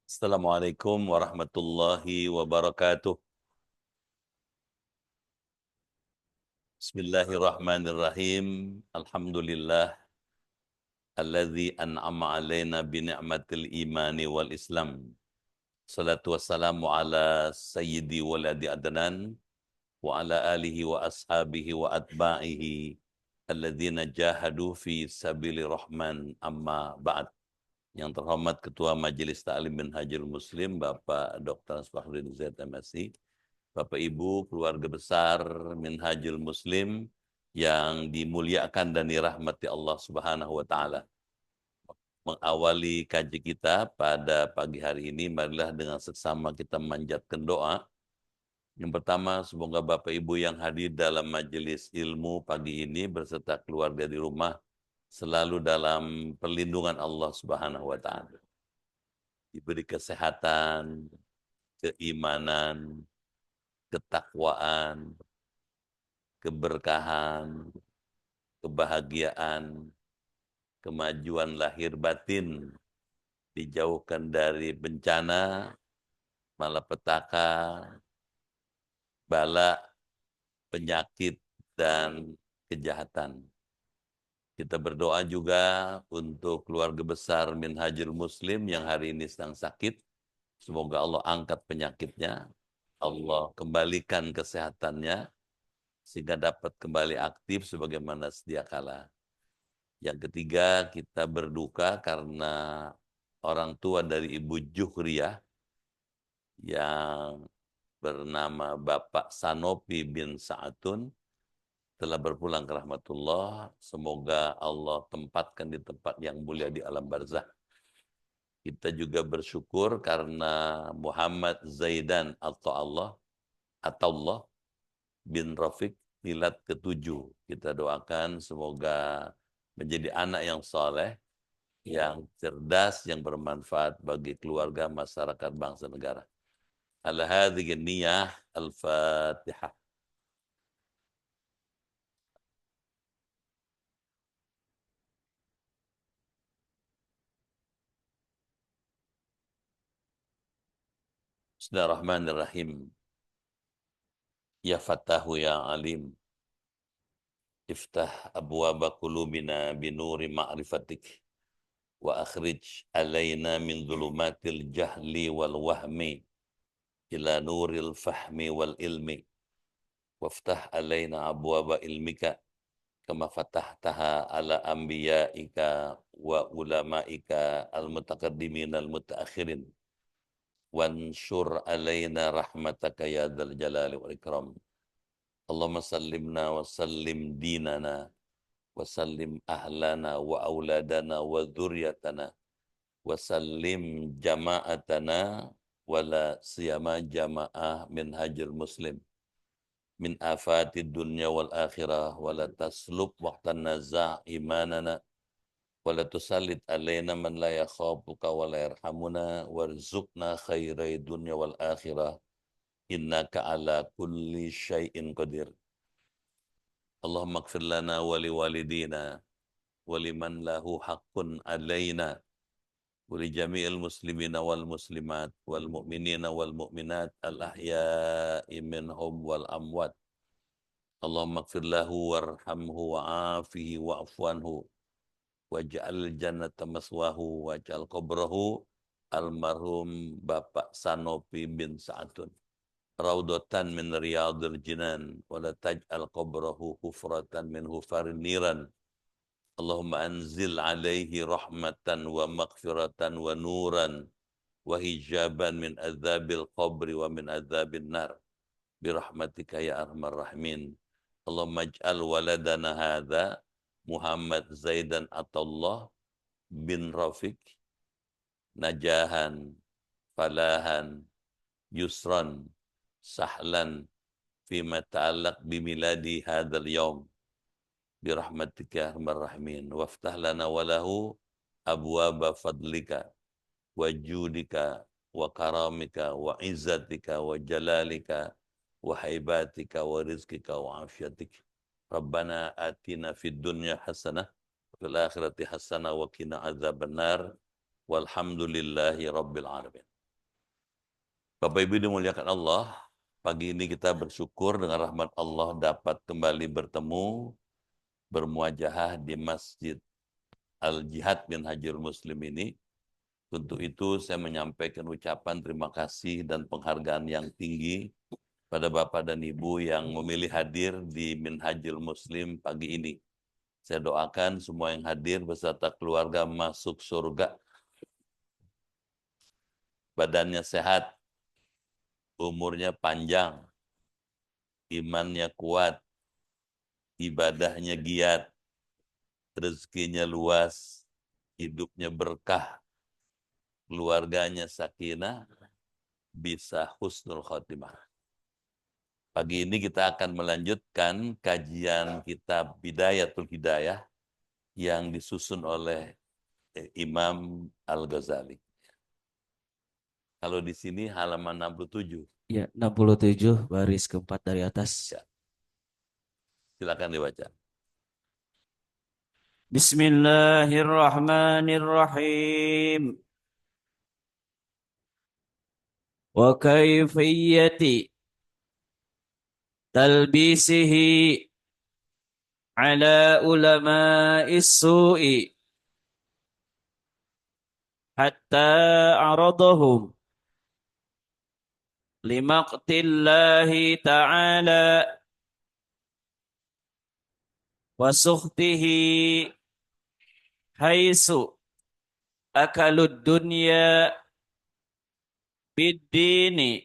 Assalamualaikum warahmatullahi wabarakatuh. Bismillahirrahmanirrahim. Alhamdulillah alladzi an'ama alaina bi ni'matil imani wal islam. Salatu wassalamu ala sayyidi waladi adnan wa ala alihi wa ashabihi wa atba'ihi alladzina jahadu fi sabili rahman amma ba'd. Yang terhormat Ketua Majelis Ta'lim Minhajul Muslim Bapak Dr. Asfahuddin Zaid MSI, Bapak Ibu, keluarga besar Minhajul Muslim yang dimuliakan dan dirahmati Allah Subhanahu wa taala. Mengawali kaji kita pada pagi hari ini, marilah dengan seksama kita memanjatkan doa. Yang pertama, semoga Bapak Ibu yang hadir dalam majelis ilmu pagi ini berserta keluarga di rumah selalu dalam perlindungan Allah Subhanahu wa taala. Diberi kesehatan, keimanan, ketakwaan, keberkahan, kebahagiaan, kemajuan lahir batin, dijauhkan dari bencana, malapetaka, bala, penyakit, dan kejahatan. Kita berdoa juga untuk keluarga besar Minhajul Muslim yang hari ini sedang sakit. Semoga Allah angkat penyakitnya, Allah kembalikan kesehatannya, sehingga dapat kembali aktif sebagaimana sedia kala. Yang ketiga, kita berduka karena orang tua dari Ibu Juhriyah yang bernama Bapak Sanopi bin Sa'atun telah berpulang ke rahmatullah. Semoga Allah tempatkan di tempat yang mulia di alam barzah. Kita juga bersyukur karena Muhammad Zaidan atau Allah bin Rafiq milad ke-7. Kita doakan semoga menjadi anak yang soleh, yang cerdas, yang bermanfaat bagi keluarga, masyarakat, bangsa, negara. Ala hadhihi niyah al-Fatihah. Bismillahirrahmanirrahim. Ya Fattahu ya Alim. Iftah abwaba qulubina binuri ma'rifatik. Wa akhrij alaina min dhulumatil jahli wal wahmi ila nuril fahmi wal ilmi. Waftah alaina abwaba ilmika kama fatahtaha ala anbiya'ika wa ulama'ika al-mutaqaddimin al-mutaakhirin. Wansur alaina rahmataka ya dzal jalali wal ikram. Allahumma sallimna wa sallim dinana wa sallim ahlana wa auladana wa dzurriyyatana wa sallim jama'atana wala siyama jama'ah minhajul muslim min afatid dunya wal akhirah wala taslub waqtan naza' imanana wala tusallit alaina man la yakhafuka wa la yarhamuna warzuqna khairai dunya wal akhirah innaka ala kulli syai'in qadir. Allahumma ighfir lana wa liwalidina wa liman lahu haqqun alaina wa li jami'il muslimina wal muslimat wal mu'minina wal mu'minat al ahya'i minhum wal amwat. Allahumma ighfir lahu warhamhu wa'afihi wa'fu anhu waj'al jannata maswahu waj'al qabrahu almarhum Bapak Sanopi bin Sa'atun raudatan min riyadil jinan wala taj'al qabrahu hufratan min hufarin niran. Allahumma anzil alaihi rahmatan wa maghfiratan wa nuran wa hijaban min adzabil qabri wa min adzabin nar birahmatika ya arhamar rahimin. Allahumma ij'al waladana hadza Muhammad Zaidan Atullah bin Rafiq najahan falahan yusran sahlan fima ta'allaq bimiladi hadzal yaum birahmatika ya arhamar rahimin. Waftah lana walahu abwaba fadlika wa judika wa karamika wa izzatika wa jalalika wa haibatika wa rizkika wa afiatika. Rabbana atina fid dunya hasanah wa fil akhirati hasanah wa qina adzabannar walhamdulillahi rabbil alamin. Bapak Ibu dimuliakan Allah, pagi ini kita bersyukur dengan rahmat Allah dapat kembali bertemu, bermuajahah di Masjid Al-Jihad bin Hajir Muslim ini. Untuk itu saya menyampaikan ucapan terima kasih dan penghargaan yang tinggi pada Bapak dan Ibu yang memilih hadir di Minhajul Muslim pagi ini. Saya doakan semua yang hadir beserta keluarga masuk surga, badannya sehat, umurnya panjang, imannya kuat, ibadahnya giat, rezekinya luas, hidupnya berkah, keluarganya sakinah, bisa husnul khotimah. Pagi ini kita akan melanjutkan kajian kitab Bidayatul Hidayah yang disusun oleh Imam Al-Ghazali. Kalau di sini halaman 67. Ya, 67 baris keempat dari atas. Ya, silakan dibaca. Bismillahirrahmanirrahim. Wa kayfiyati talbisihi ala ulama'is su'i hatta aradahum limaqtillahi ta'ala wa sukhtihi haisu akalud dunya bid-dini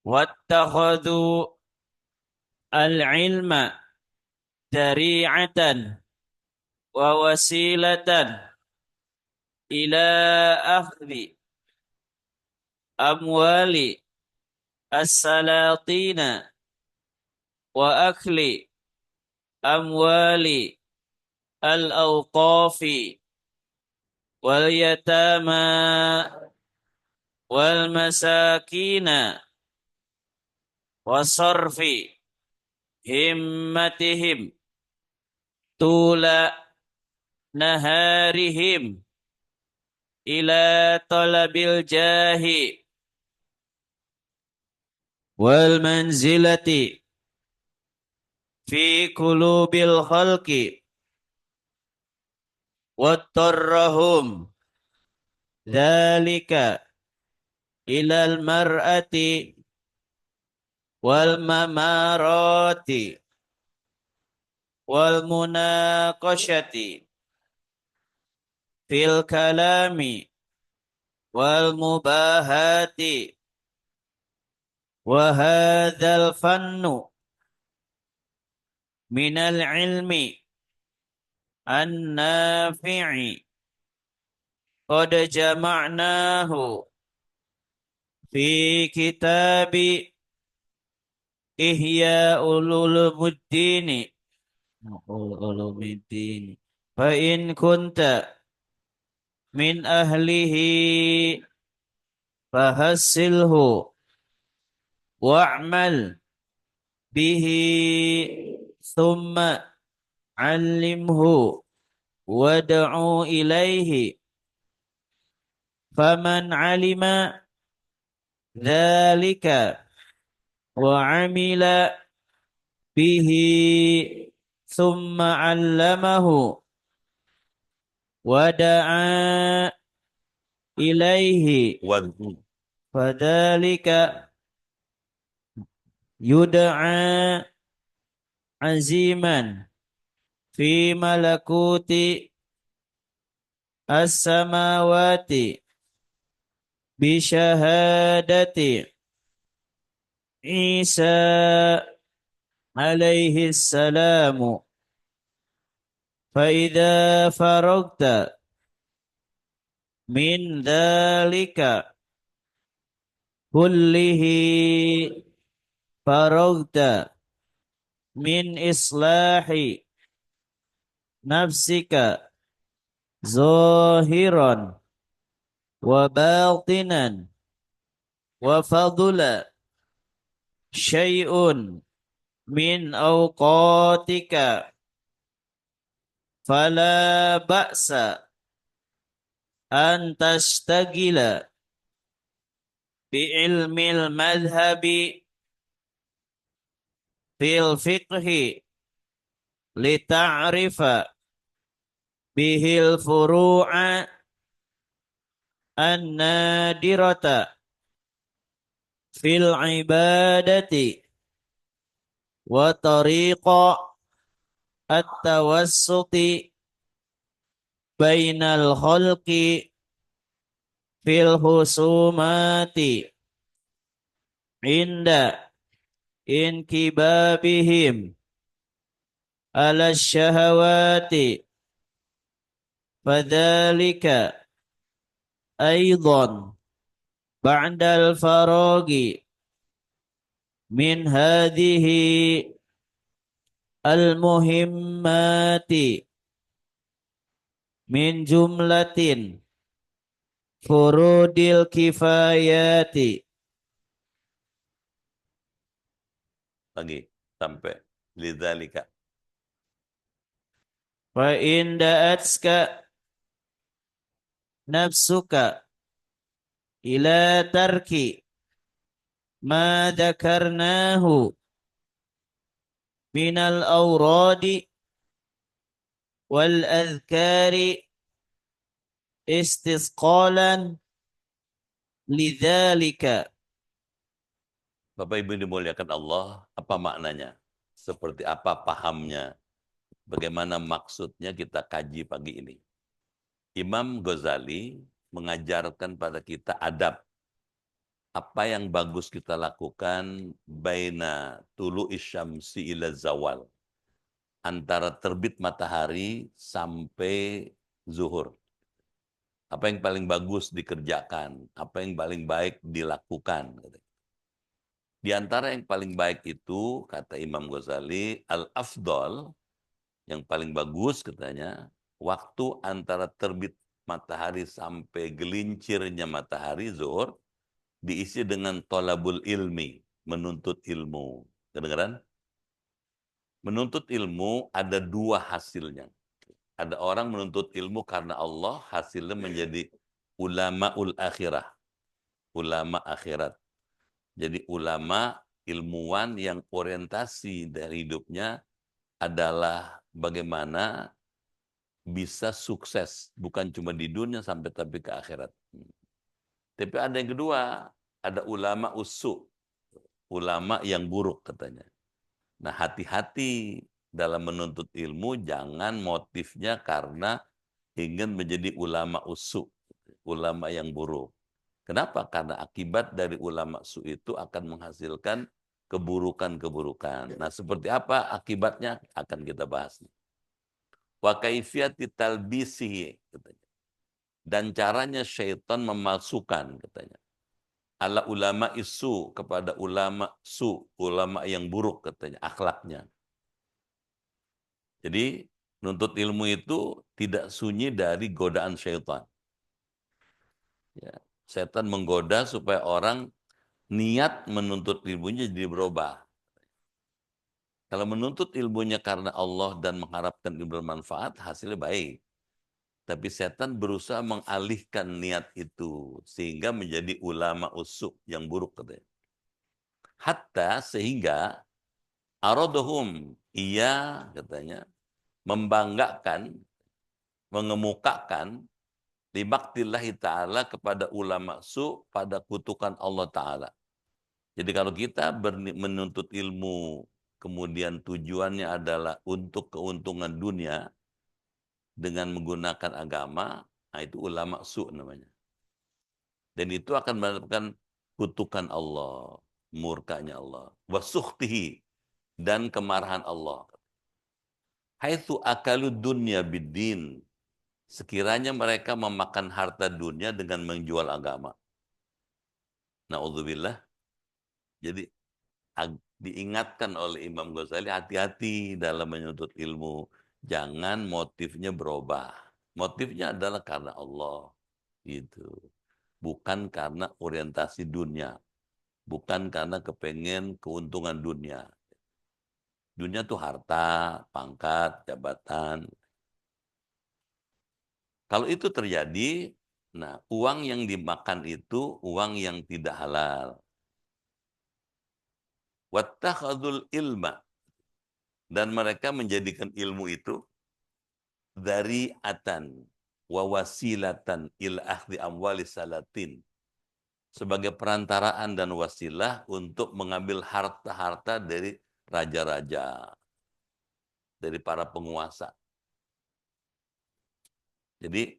wattakhadhu al-ilma dari'atan wa wasilatan ila akhdi amwali as-salatina wa akli amwali al-awqafi wal yatama wal masakina wa sarfi himmatihim tula naharihim ila talabil jahi wal manzilati fi qulubil khalqi wattarrahum dzalika ilal mar'ati wal mamarati wal munaqashati fil kalami wal mubahati wa hadzal fannu minal ilmi an-nafi'i qad jama'nahu fi kitabi Ihya Ulumuddin fa in kunta min ahlihi fahassilhu wa'mal bihi thumma 'allimhu wad'u ilaihi faman 'alima dzalika wa 'amila bihi thumma 'allamahu wa da'a ilaihi Wadhu. fadzalika yud'a aziman fi malakuti as-samawati bi syahadati Isa alaihi salamu fa idza faragta min dzalika kullihi faragta min islahi nafsika zahiran wa batinan wa fadula syai'un min awqatika fala ba'sa an tastagila بعلم المذهب في الفقه لتعرف به الفروع النادرة في العبادة وطريق التوسط بين الخلق في الخصومات عند انكبابهم على الشهوات فذلك أيضا بعد الفراغ من هذه المهمات من جملة فروض الكفايات. Lagi sampai lidzalika. فإن دأتك نفسك إلى ترك ما ذكرناه من الأوراد والأذكار استثقالا لذلك. Bapak Ibu dimuliakan Allah, apa maknanya? Seperti apa pahamnya? Bagaimana maksudnya kita kaji pagi ini? Imam Ghazali mengajarkan pada kita adab. Apa yang bagus kita lakukan baina tulu isyamsi ila zawal. Antara terbit matahari sampai zuhur. Apa yang paling bagus dikerjakan? Apa yang paling baik dilakukan? Di antara yang paling baik itu, kata Imam Ghazali, al-afdal, yang paling bagus katanya, waktu antara terbit matahari sampai gelincirnya matahari, zuhur, diisi dengan tolabul ilmi, menuntut ilmu. Kedengaran? Menuntut ilmu ada dua hasilnya. Ada orang menuntut ilmu karena Allah, hasilnya menjadi ulamaul akhirah, ulama akhirat. Jadi ulama, ilmuwan yang orientasi dari hidupnya adalah bagaimana bisa sukses, bukan cuma di dunia sampai tapi ke akhirat. Tapi ada yang kedua, ada ulama usu, ulama yang buruk katanya. Nah, hati-hati dalam menuntut ilmu, jangan motifnya karena ingin menjadi ulama usu, ulama yang buruk. Kenapa? Karena akibat dari ulama su itu akan menghasilkan keburukan-keburukan. Nah, seperti apa akibatnya akan kita bahas. Wa kaifiyati talbisihi katanya. Dan caranya syaitan memalsukan katanya. Ala ulama isu kepada ulama su, ulama yang buruk katanya, akhlaknya. Jadi nuntut ilmu itu tidak sunyi dari godaan syaitan. Ya, setan menggoda supaya orang niat menuntut ilmunya jadi berubah. Kalau menuntut ilmunya karena Allah dan mengharapkan ilmu bermanfaat, hasilnya baik. Tapi setan berusaha mengalihkan niat itu sehingga menjadi ulama usuk yang buruk katanya. Hatta sehingga aradhum, ia katanya membanggakan, mengemukakan libaktillahi ta'ala kepada ulama su pada kutukan Allah Ta'ala. Jadi kalau kita menuntut ilmu, kemudian tujuannya adalah untuk keuntungan dunia dengan menggunakan agama, nah itu ulama su namanya. Dan itu akan mendapatkan kutukan Allah, murkanya Allah, wasukhtihi, dan kemarahan Allah. Haitsu akalu dunya biddin, sekiranya mereka memakan harta dunia dengan menjual agama. Na'udzubillah. Jadi diingatkan oleh Imam Ghazali, hati-hati dalam menuntut ilmu. Jangan motifnya berubah. Motifnya adalah karena Allah. Gitu. Bukan karena orientasi dunia. Bukan karena kepengen keuntungan dunia. Dunia itu harta, pangkat, jabatan. Kalau itu terjadi, Nah, uang yang dimakan itu uang yang tidak halal. Wattakhadul ilma, dan mereka menjadikan ilmu itu dari atan wa wasilatan il akhdi amwali salatin, sebagai perantaraan dan wasilah untuk mengambil harta-harta dari raja-raja, dari para penguasa. Jadi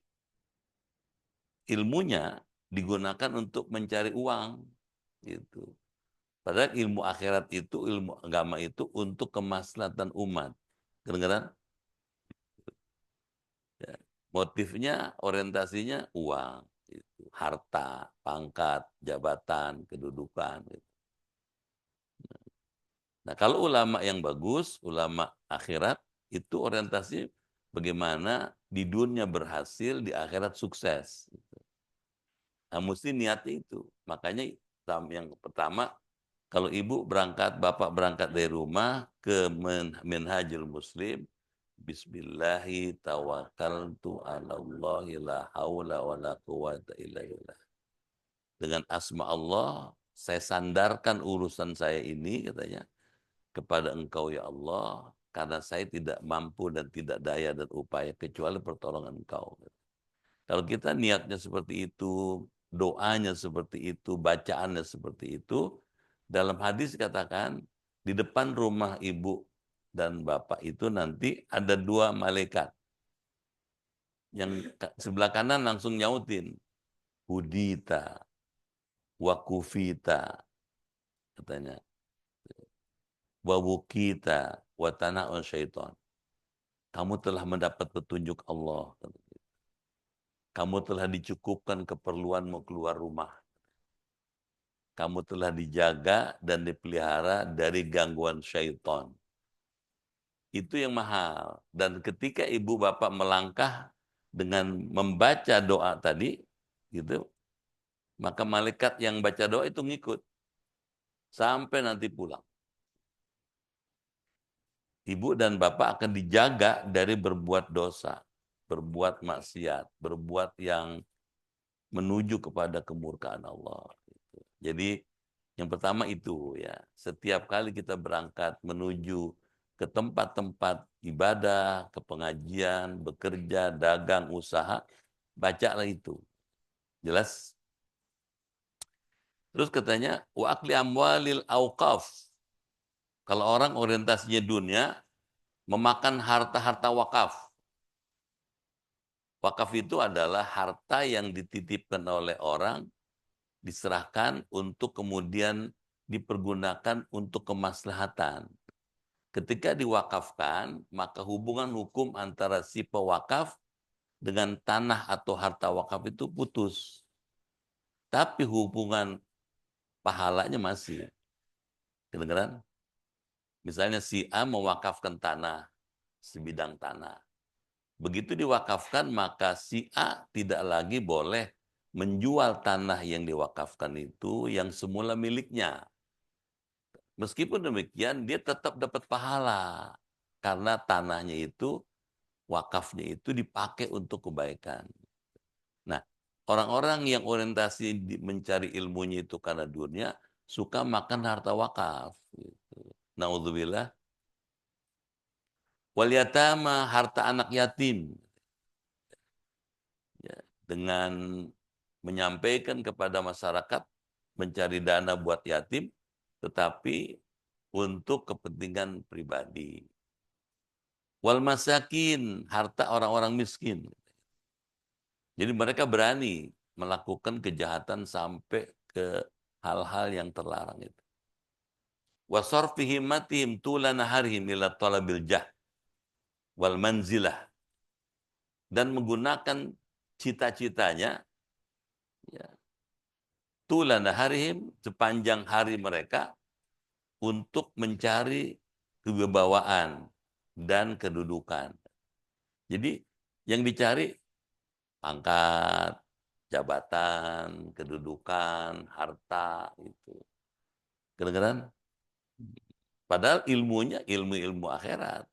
ilmunya digunakan untuk mencari uang gitu. Padahal ilmu akhirat itu, ilmu agama itu untuk kemaslahatan umat. Kedengaran? Ya. Motifnya, orientasinya uang, gitu. Harta, pangkat, jabatan, kedudukan. Gitu. Nah, kalau ulama yang bagus, ulama akhirat, itu orientasi bagaimana di dunia berhasil, di akhirat sukses. Nah, mesti niatnya itu. Makanya yang pertama, kalau ibu berangkat, bapak berangkat dari rumah ke Minhajul Muslim, Bismillahi tawakkaltu ala Allahi la haula wa la quwata illa billah. Dengan asma Allah, saya sandarkan urusan saya ini, katanya, kepada Engkau ya Allah, karena saya tidak mampu dan tidak daya dan upaya kecuali pertolongan Engkau. Kalau kita niatnya seperti itu, doanya seperti itu, bacaannya seperti itu, dalam hadis katakan, di depan rumah ibu dan bapak itu nanti ada dua malaikat. Yang sebelah kanan langsung nyautin, hudita, wakufita, katanya, wawukita, watana'un syaiton. Kamu telah mendapat petunjuk Allah. Kamu telah dicukupkan keperluanmu keluar rumah. Kamu telah dijaga dan dipelihara dari gangguan syaitan. Itu yang mahal. Dan ketika ibu bapak melangkah dengan membaca doa tadi, gitu, maka malaikat yang baca doa itu ngikut sampai nanti pulang. Ibu dan bapak akan dijaga dari berbuat dosa, berbuat maksiat, berbuat yang menuju kepada kemurkaan Allah. Jadi yang pertama itu ya, setiap kali kita berangkat menuju ke tempat-tempat ibadah, ke pengajian, bekerja, dagang, usaha, bacalah itu. Jelas? Terus katanya, wa akli amwalil auqaf. Kalau orang orientasinya dunia, memakan harta-harta wakaf. Wakaf itu adalah harta yang dititipkan oleh orang, diserahkan untuk kemudian dipergunakan untuk kemaslahatan. Ketika diwakafkan, maka hubungan hukum antara si pewakaf dengan tanah atau harta wakaf itu putus. Tapi hubungan pahalanya masih. Kedengeran? Misalnya si A mewakafkan tanah, sebidang tanah. Begitu diwakafkan, maka si A tidak lagi boleh menjual tanah yang diwakafkan itu yang semula miliknya. Meskipun demikian, dia tetap dapat pahala. Karena tanahnya itu, wakafnya itu dipakai untuk kebaikan. Nah, orang-orang yang orientasi mencari ilmunya itu karena dunia, suka makan harta wakaf. Gitu. Naudzubillah. Wal yatama, harta anak yatim. Ya, dengan menyampaikan kepada masyarakat, mencari dana buat yatim, tetapi untuk kepentingan pribadi. Wal masakin, harta orang-orang miskin. Jadi mereka berani melakukan kejahatan sampai ke hal-hal yang terlarang itu. Wa sarfihim matihim tula naharihim ila talabil jah wal manzilah, dan menggunakan cita-citanya ya, tula naharihim, sepanjang hari mereka, untuk mencari kewibawaan dan kedudukan. Jadi yang dicari pangkat, jabatan, kedudukan, harta itu. Kedengeran? Padahal ilmunya ilmu-ilmu akhirat,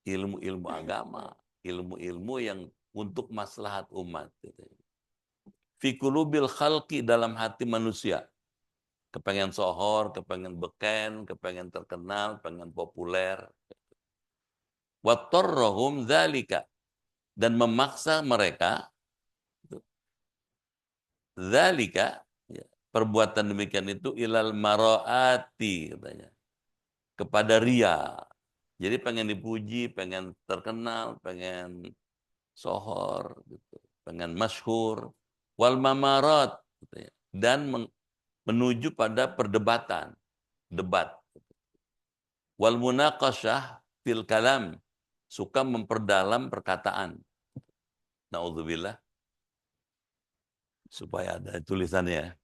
ilmu-ilmu agama, ilmu-ilmu yang untuk maslahat umat. Gitu. fi qulubil khalqi, dalam hati manusia. Kepengen sohor, kepengen beken, kepengen terkenal, pengen populer. Wattarrahum dzalika, dan memaksa mereka dzalika, ya, perbuatan demikian itu ilal maraati katanya, kepada ria. Jadi pengen dipuji, pengen terkenal, pengen sohor gitu, pengen masyhur, wal mamarat katanya, dan menuju pada perdebatan, debat, wal munaqasyah fil kalam, suka memperdalam perkataan. Naudzubillah, supaya ada tulisannya.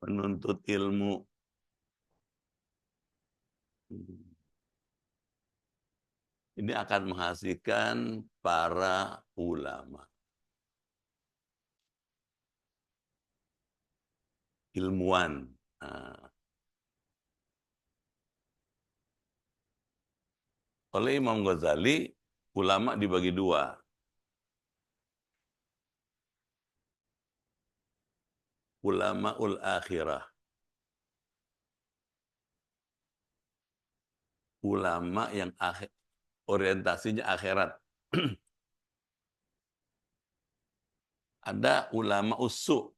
Menuntut ilmu. Ini akan menghasilkan para ulama, ilmuwan. Nah, oleh Imam Ghazali, ulama dibagi dua. Ulamaul akhirah. Ulama yang orientasinya akhirat. Ada ulama usu.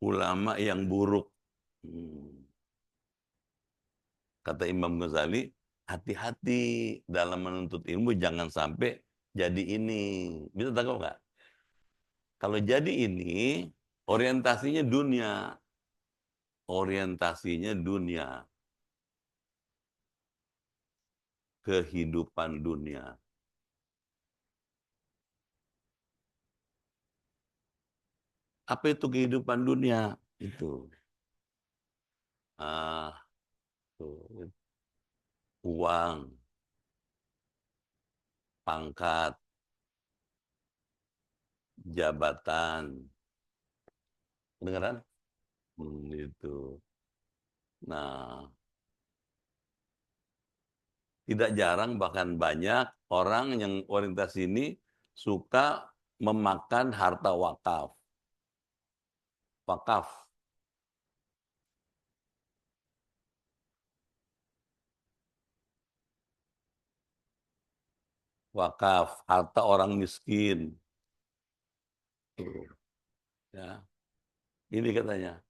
Ulama yang buruk. Kata Imam Ghazali, hati-hati dalam menuntut ilmu, jangan sampai jadi ini. Bisa tangkap nggak? Kalau jadi ini, orientasinya dunia. Orientasinya dunia. Kehidupan dunia. Apa itu kehidupan dunia? Itu. Tuh. Uang, pangkat, jabatan. Kedengeran? Itu. Nah, tidak jarang bahkan banyak orang yang orientasi ini suka memakan harta wakaf. Wakaf. Wakaf, harta orang miskin. Tuh, ya. Ini katanya.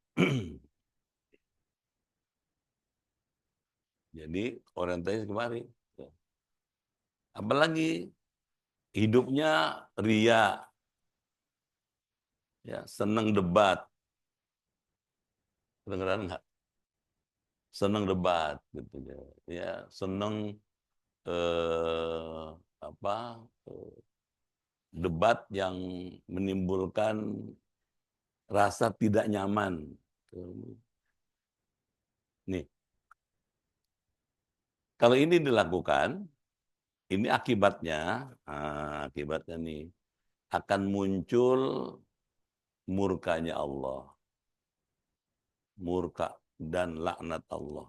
Jadi orientasi kemari. Apalagi hidupnya ria, ya, seneng debat. Kedengeran nggak? Seneng debat, gitu ya. Ya, seneng eh, apa? eh, debat yang menimbulkan rasa tidak nyaman. Nih, kalau ini dilakukan, ini akibatnya nih akan muncul murkanya Allah, murka dan laknat Allah.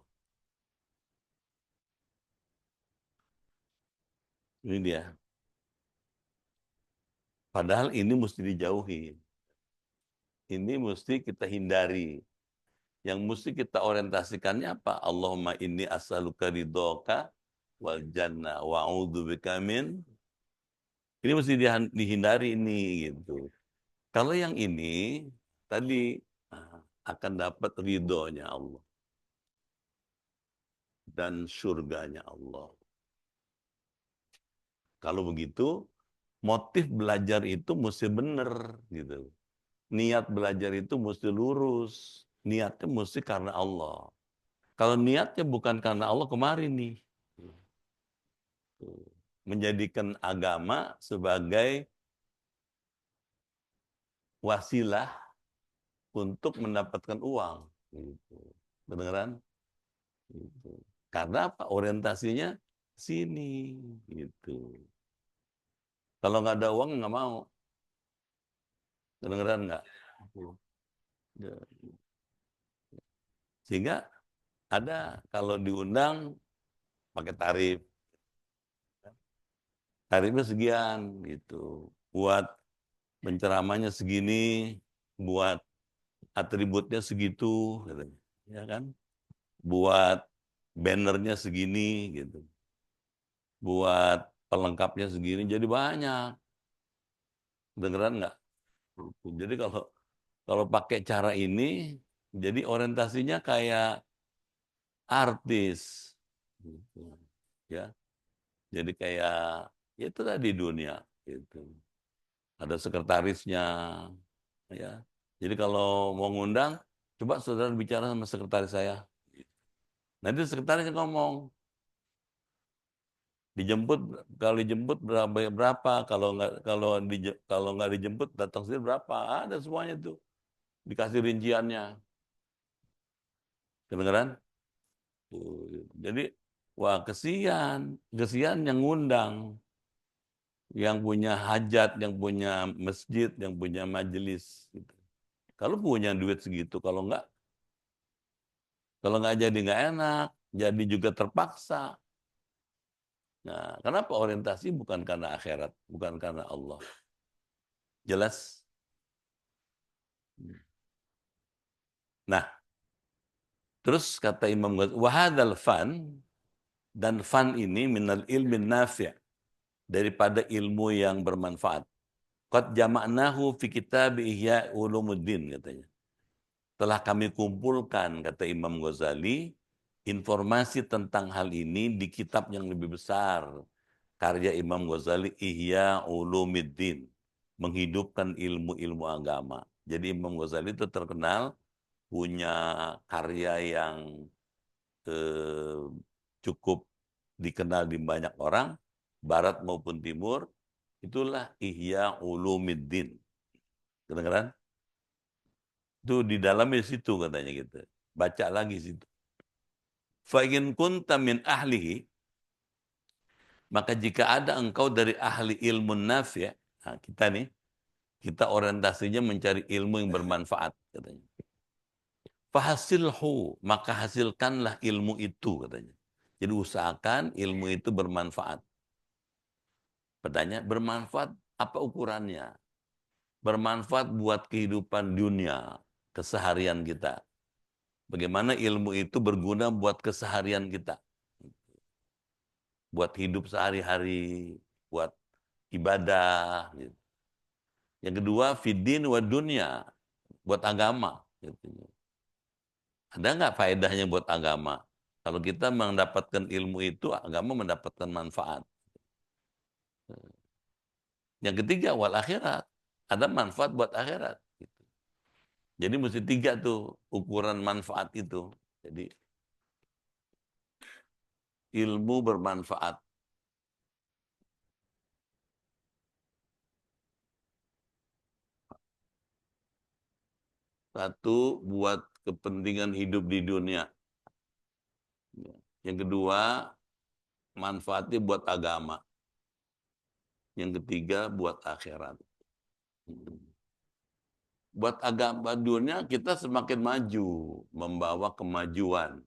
Ini dia. Padahal ini mesti dijauhi. Ini mesti kita hindari. Yang mesti kita orientasikannya apa? Allahumma inni as'aluka ridhoka wal jannah wa a'udzubika min. Ini mesti dihindari ini gitu. Kalau yang ini tadi akan dapat ridhonya Allah dan surganya Allah. Kalau begitu, motif belajar itu mesti benar gitu. Niat belajar itu mesti lurus. Niatnya mesti karena Allah. Kalau niatnya bukan karena Allah, kemarin nih. Menjadikan agama sebagai wasilah untuk mendapatkan uang. Gitu. Beneran? Gitu. Karena apa? Orientasinya sini, gitu. Kalau nggak ada uang nggak mau. Kedengeran nggak? Ya. Sehingga ada kalau diundang pakai tarif, tarifnya sekian gitu. Buat penceramanya segini, buat atributnya segitu, katanya. Ya kan? Buat bannernya segini, gitu. Buat pelengkapnya segini, jadi banyak. Dengeran nggak? Jadi kalau pakai cara ini, jadi orientasinya kayak artis, gitu. Ya, jadi kayak ya itu tadi dunia, gitu. Ada sekretarisnya, ya. Jadi kalau mau ngundang, coba saudara bicara sama sekretaris saya. Nanti sekretarisnya ngomong, dijemput kalau dijemput berapa, kalau nggak dijemput datang sendiri berapa, ada semuanya tuh dikasih rinciannya. Kedengeran? Tuh. Jadi wah kesian yang ngundang, yang punya hajat, yang punya masjid, yang punya majelis. Gitu. Kalau punya duit segitu, kalau nggak jadi nggak enak, jadi juga terpaksa. Nah, kenapa orientasi bukan karena akhirat, bukan karena Allah. Jelas? Nah, terus kata Imam Ghazali, wahadal fan, dan fan ini minal ilmin nafi' daripada ilmu yang bermanfaat. Qad jama'nahu fi kitab Ihya Ulumuddin, katanya. Telah kami kumpulkan, kata Imam Ghazali, informasi tentang hal ini di kitab yang lebih besar. Karya Imam Ghazali, Ihya Ulumuddin. Menghidupkan ilmu-ilmu agama. Jadi Imam Ghazali itu terkenal punya karya yang eh, cukup dikenal di banyak orang, barat maupun timur, itulah Ihya Ulumuddin. Kedengeran? Itu di dalamnya situ katanya gitu. Baca lagi situ. Fa'in kunta min ahlihi, maka jika ada engkau dari ahli ilmu nafi', nah kita nih, kita orientasinya mencari ilmu yang bermanfaat katanya. Fahasilhu, maka hasilkanlah ilmu itu katanya. Jadi usahakan ilmu itu bermanfaat. Pertanyaan, bermanfaat apa ukurannya? Bermanfaat buat kehidupan dunia, keseharian kita. Bagaimana ilmu itu berguna buat keseharian kita. Buat hidup sehari-hari, buat ibadah. Gitu. Yang kedua, fiddin wa dunya, buat agama. Gitu. Ada nggak faedahnya buat agama? Kalau kita mendapatkan ilmu itu, agama mendapatkan manfaat. Yang ketiga, wal akhirat. Ada manfaat buat akhirat. Gitu. Jadi mesti tiga tuh ukuran manfaat itu. Jadi ilmu bermanfaat. Satu, buat kepentingan hidup di dunia. Yang kedua, manfaatnya buat agama. Yang ketiga, buat akhirat. Buat agama dunia kita semakin maju, membawa kemajuan.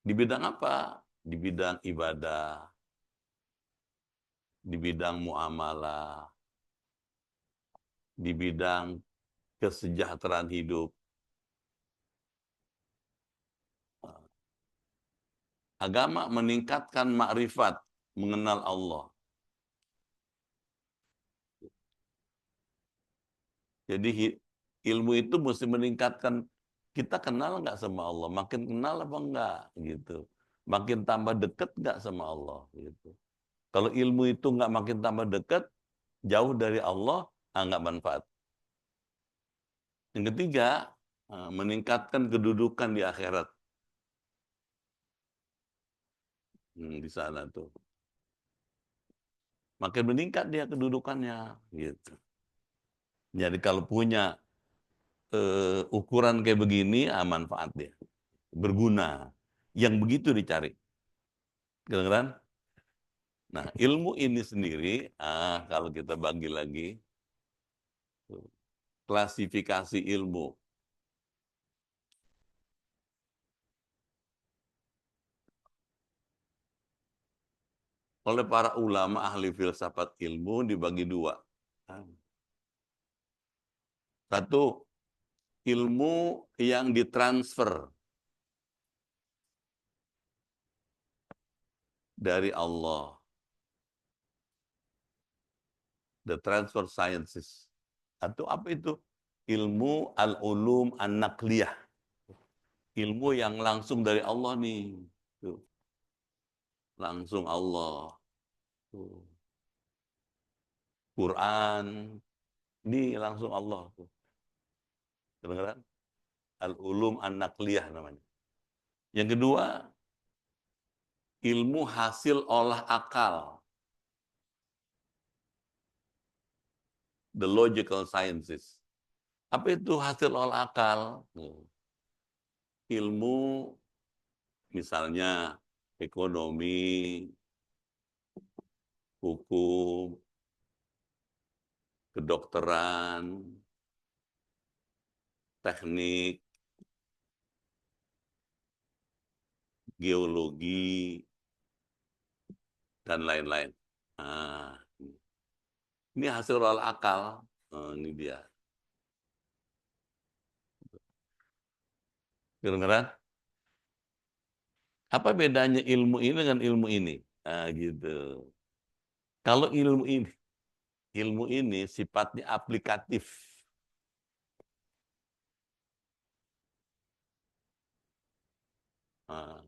Di bidang apa? Di bidang ibadah, di bidang muamalah, di bidang kesejahteraan hidup. Agama meningkatkan makrifat, mengenal Allah. Jadi ilmu itu mesti meningkatkan, kita kenal nggak sama Allah, makin kenal apa enggak gitu. Makin tambah dekat nggak sama Allah gitu. Kalau ilmu itu nggak makin tambah dekat, jauh dari Allah, nggak manfaat. Yang ketiga, meningkatkan kedudukan di akhirat. Di sana tuh. Makin meningkat dia kedudukannya gitu. Jadi kalau punya ukuran kayak begini, manfaat dia. Berguna. Yang begitu dicari. Kedengeran? Nah, ilmu ini sendiri, kalau kita bagi lagi, klasifikasi ilmu. Oleh para ulama ahli filsafat ilmu dibagi dua. Satu, ilmu yang ditransfer dari Allah. The transfer sciences. Atau apa itu? Ilmu al-ulum an-naqliyah. Ilmu yang langsung dari Allah nih. Tuh. Langsung Allah. Tuh. Quran. Ini langsung Allah. Tuh. Kedengeran? Al-ulum an-naqliyah namanya. Yang kedua, ilmu hasil olah akal. The logical sciences. Apa itu hasil olah akal? Ilmu misalnya ekonomi, hukum, kedokteran, teknik, geologi, dan lain-lain. Nah, ini hasil olah akal. Ini dia. Kedengeran? Apa bedanya ilmu ini dengan ilmu ini? Gitu. Kalau ilmu ini sifatnya aplikatif. Nah,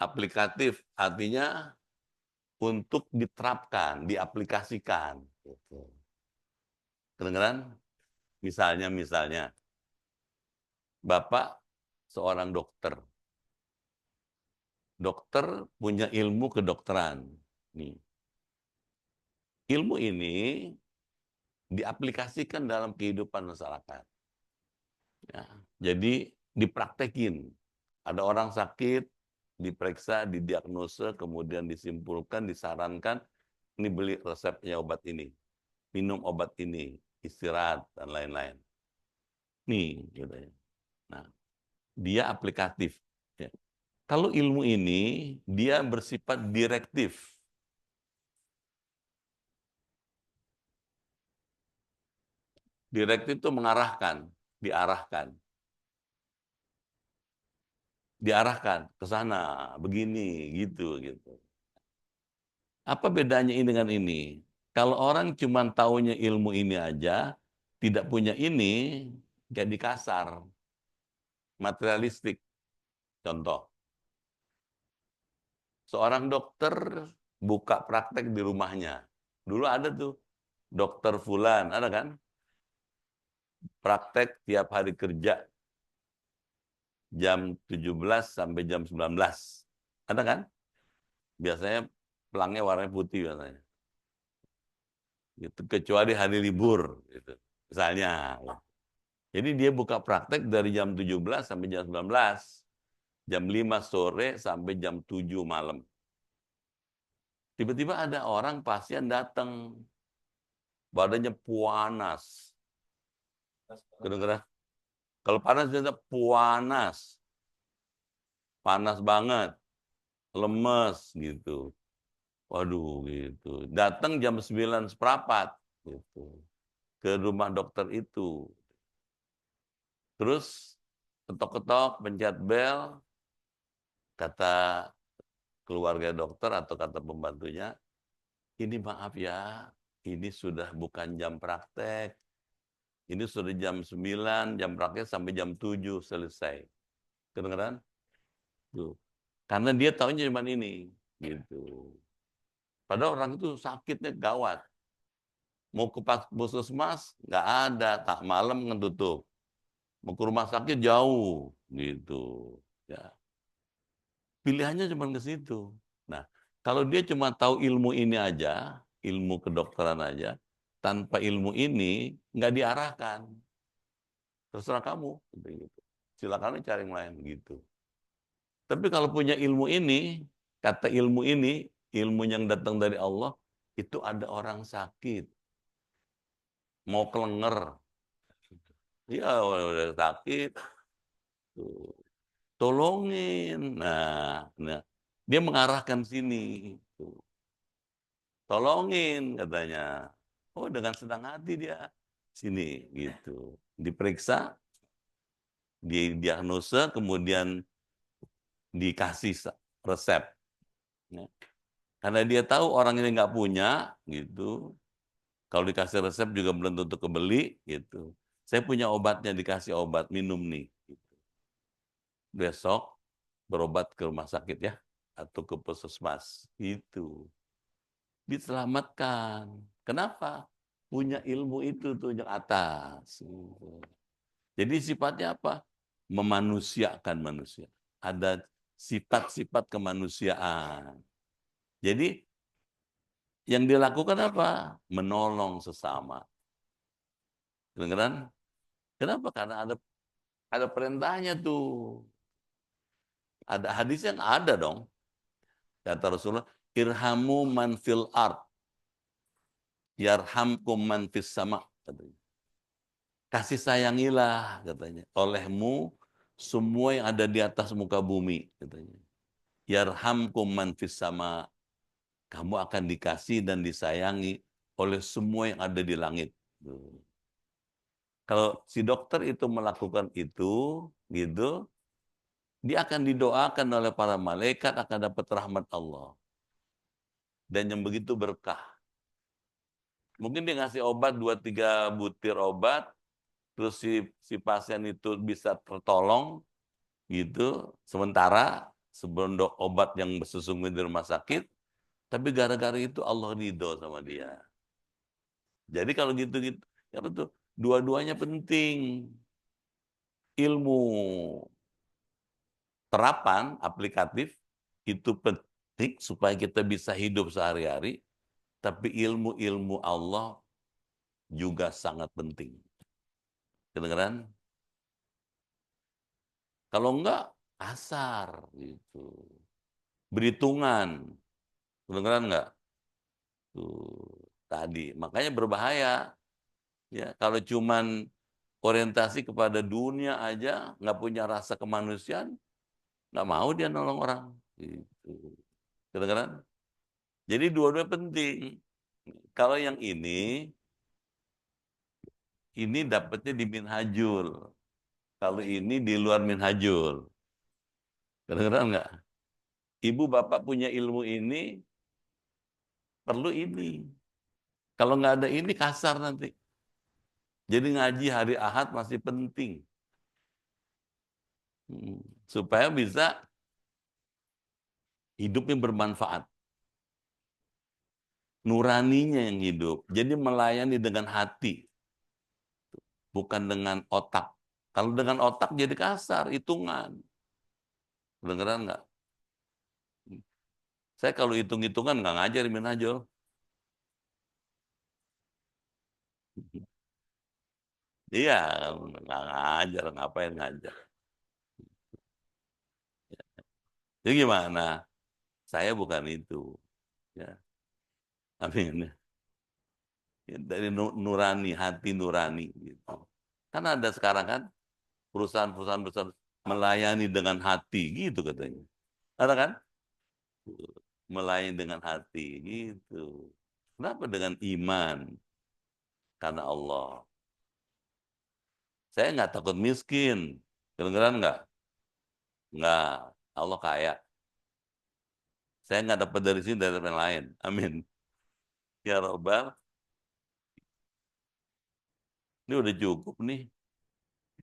aplikatif artinya untuk diterapkan, diaplikasikan. Gitu. Kedengeran? Misalnya, Bapak seorang dokter. Dokter punya ilmu kedokteran. Nih. Ilmu ini diaplikasikan dalam kehidupan masyarakat. Ya. Jadi dipraktekin. Ada orang sakit, diperiksa, didiagnosa, kemudian disimpulkan, disarankan, ini beli resepnya obat ini, minum obat ini, istirahat, dan lain-lain. Nih, gitu ya. Nah, dia aplikatif. Ya. Kalau ilmu ini, dia bersifat direktif. Direktif itu mengarahkan, diarahkan. Diarahkan ke sana, begini, gitu. Apa bedanya ini dengan ini? Kalau orang cuma taunya ilmu ini aja, tidak punya ini, jadi kasar, materialistik. Contoh, seorang dokter buka praktek di rumahnya. Dulu ada tuh, dokter Fulan, ada kan? Praktek tiap hari kerja, jam 17 sampai jam 19. Ada kan? Biasanya pelangnya warnanya putih biasanya. Gitu. Kecuali hari libur. Gitu. Misalnya. Jadi dia buka praktek dari jam 17 sampai jam 19. Jam 5 sore sampai jam 7 malam. Tiba-tiba ada orang pasien datang. Badannya panas. Kedengeran? Kalau panas dia panas. Panas banget. Lemes gitu. Waduh gitu. Datang jam 9 seperempat gitu. Ke rumah dokter itu. Terus ketok-ketok, pencet bel, kata keluarga dokter atau kata pembantunya, ini maaf ya, ini sudah bukan jam praktek. Ini sudah jam 9, jam praktek sampai jam 7 selesai. Kedengeran? Tuh. Karena dia tahunya cuma ini. Gitu. Padahal orang itu sakitnya gawat. Mau ke puskesmas, nggak ada. Tak malam kan tutup. Mau ke rumah sakit jauh. Gitu. Ya. Pilihannya cuma ke situ. Nah, kalau dia cuma tahu ilmu ini aja, ilmu kedokteran aja, tanpa ilmu ini nggak diarahkan. Terserah kamu, gitu. Silakan cari yang lain gitu. Tapi kalau punya ilmu ini, kata ilmu ini, ilmu yang datang dari Allah, itu ada orang sakit, mau kelenger, ya udah sakit, tuh, tolongin. Nah, dia mengarahkan sini, tuh, tolongin katanya. Oh, dengan senang hati dia sini gitu. Diperiksa, didiagnosa, kemudian dikasih resep. Ya. Karena dia tahu orang ini nggak punya, gitu. Kalau dikasih resep juga belum tentu kebeli, gitu. Saya punya obatnya, dikasih obat minum nih. Gitu. Besok berobat ke rumah sakit ya, atau ke puskesmas. Itu diselamatkan. Kenapa? Punya ilmu itu tuh yang atas. Gitu. Jadi sifatnya apa? Memanusiakan manusia. Ada sifat-sifat kemanusiaan. Jadi yang dilakukan apa? Menolong sesama. Kedengeran? Kenapa? Karena ada perintahnya tuh. Ada hadis yang ada dong. Kata Rasulullah, irhamu man fil ard, yarhamkum man fis sama. Katanya. Kasih sayangilah, katanya, olehmu semua yang ada di atas muka bumi. Katanya. Yarhamkum man fis sama. Kamu akan dikasih dan disayangi oleh semua yang ada di langit. Tuh. Kalau si dokter itu melakukan itu, gitu, dia akan didoakan oleh para malaikat, akan dapat rahmat Allah. Dan yang begitu berkah. Mungkin dia ngasih obat 2-3 butir obat, terus si pasien itu bisa tertolong, gitu, sementara sebelum obat yang sesungguhnya di rumah sakit, tapi gara-gara itu Allah ridho sama dia. Jadi kalau gitu-gitu, karena tuh dua-duanya penting. Ilmu terapan, aplikatif, itu penting supaya kita bisa hidup sehari-hari, tapi ilmu-ilmu Allah juga sangat penting. Kedengeran? Kalau enggak, kasar gitu. Berhitungan. Kedengeran enggak? Tuh, tadi. Makanya berbahaya. Ya, kalau cuman orientasi kepada dunia aja, nggak punya rasa kemanusiaan, nggak mau dia nolong orang. Gitu. Kedengeran? Jadi dua-duanya penting. Kalau yang ini dapatnya di minhajul. Kalau ini di luar minhajul. Kedengeran nggak? Ibu bapak punya ilmu ini, perlu ini. Kalau nggak ada ini kasar nanti. Jadi ngaji hari Ahad masih penting. Supaya bisa hidupnya bermanfaat. Nuraninya yang hidup. Jadi melayani dengan hati. Bukan dengan otak. Kalau dengan otak jadi kasar, hitungan. Kedengeran nggak? Saya kalau hitung-hitungan nggak ngajar minhajul. Iya, nggak ngajar, ngapain ngajar. Jadi gimana? Saya bukan itu. Ya, amin. Ya, dari nurani, hati nurani. Gitu. Kan ada sekarang kan perusahaan-perusahaan besar melayani dengan hati, gitu katanya. Ada kan? Melayani dengan hati, gitu. Kenapa dengan iman? Karena Allah. Saya nggak takut miskin. Kedengeran nggak? Nggak. Allah kaya. Saya nggak dapat dari sini dari yang lain. Amin. Ya Rabbal, ini udah cukup nih.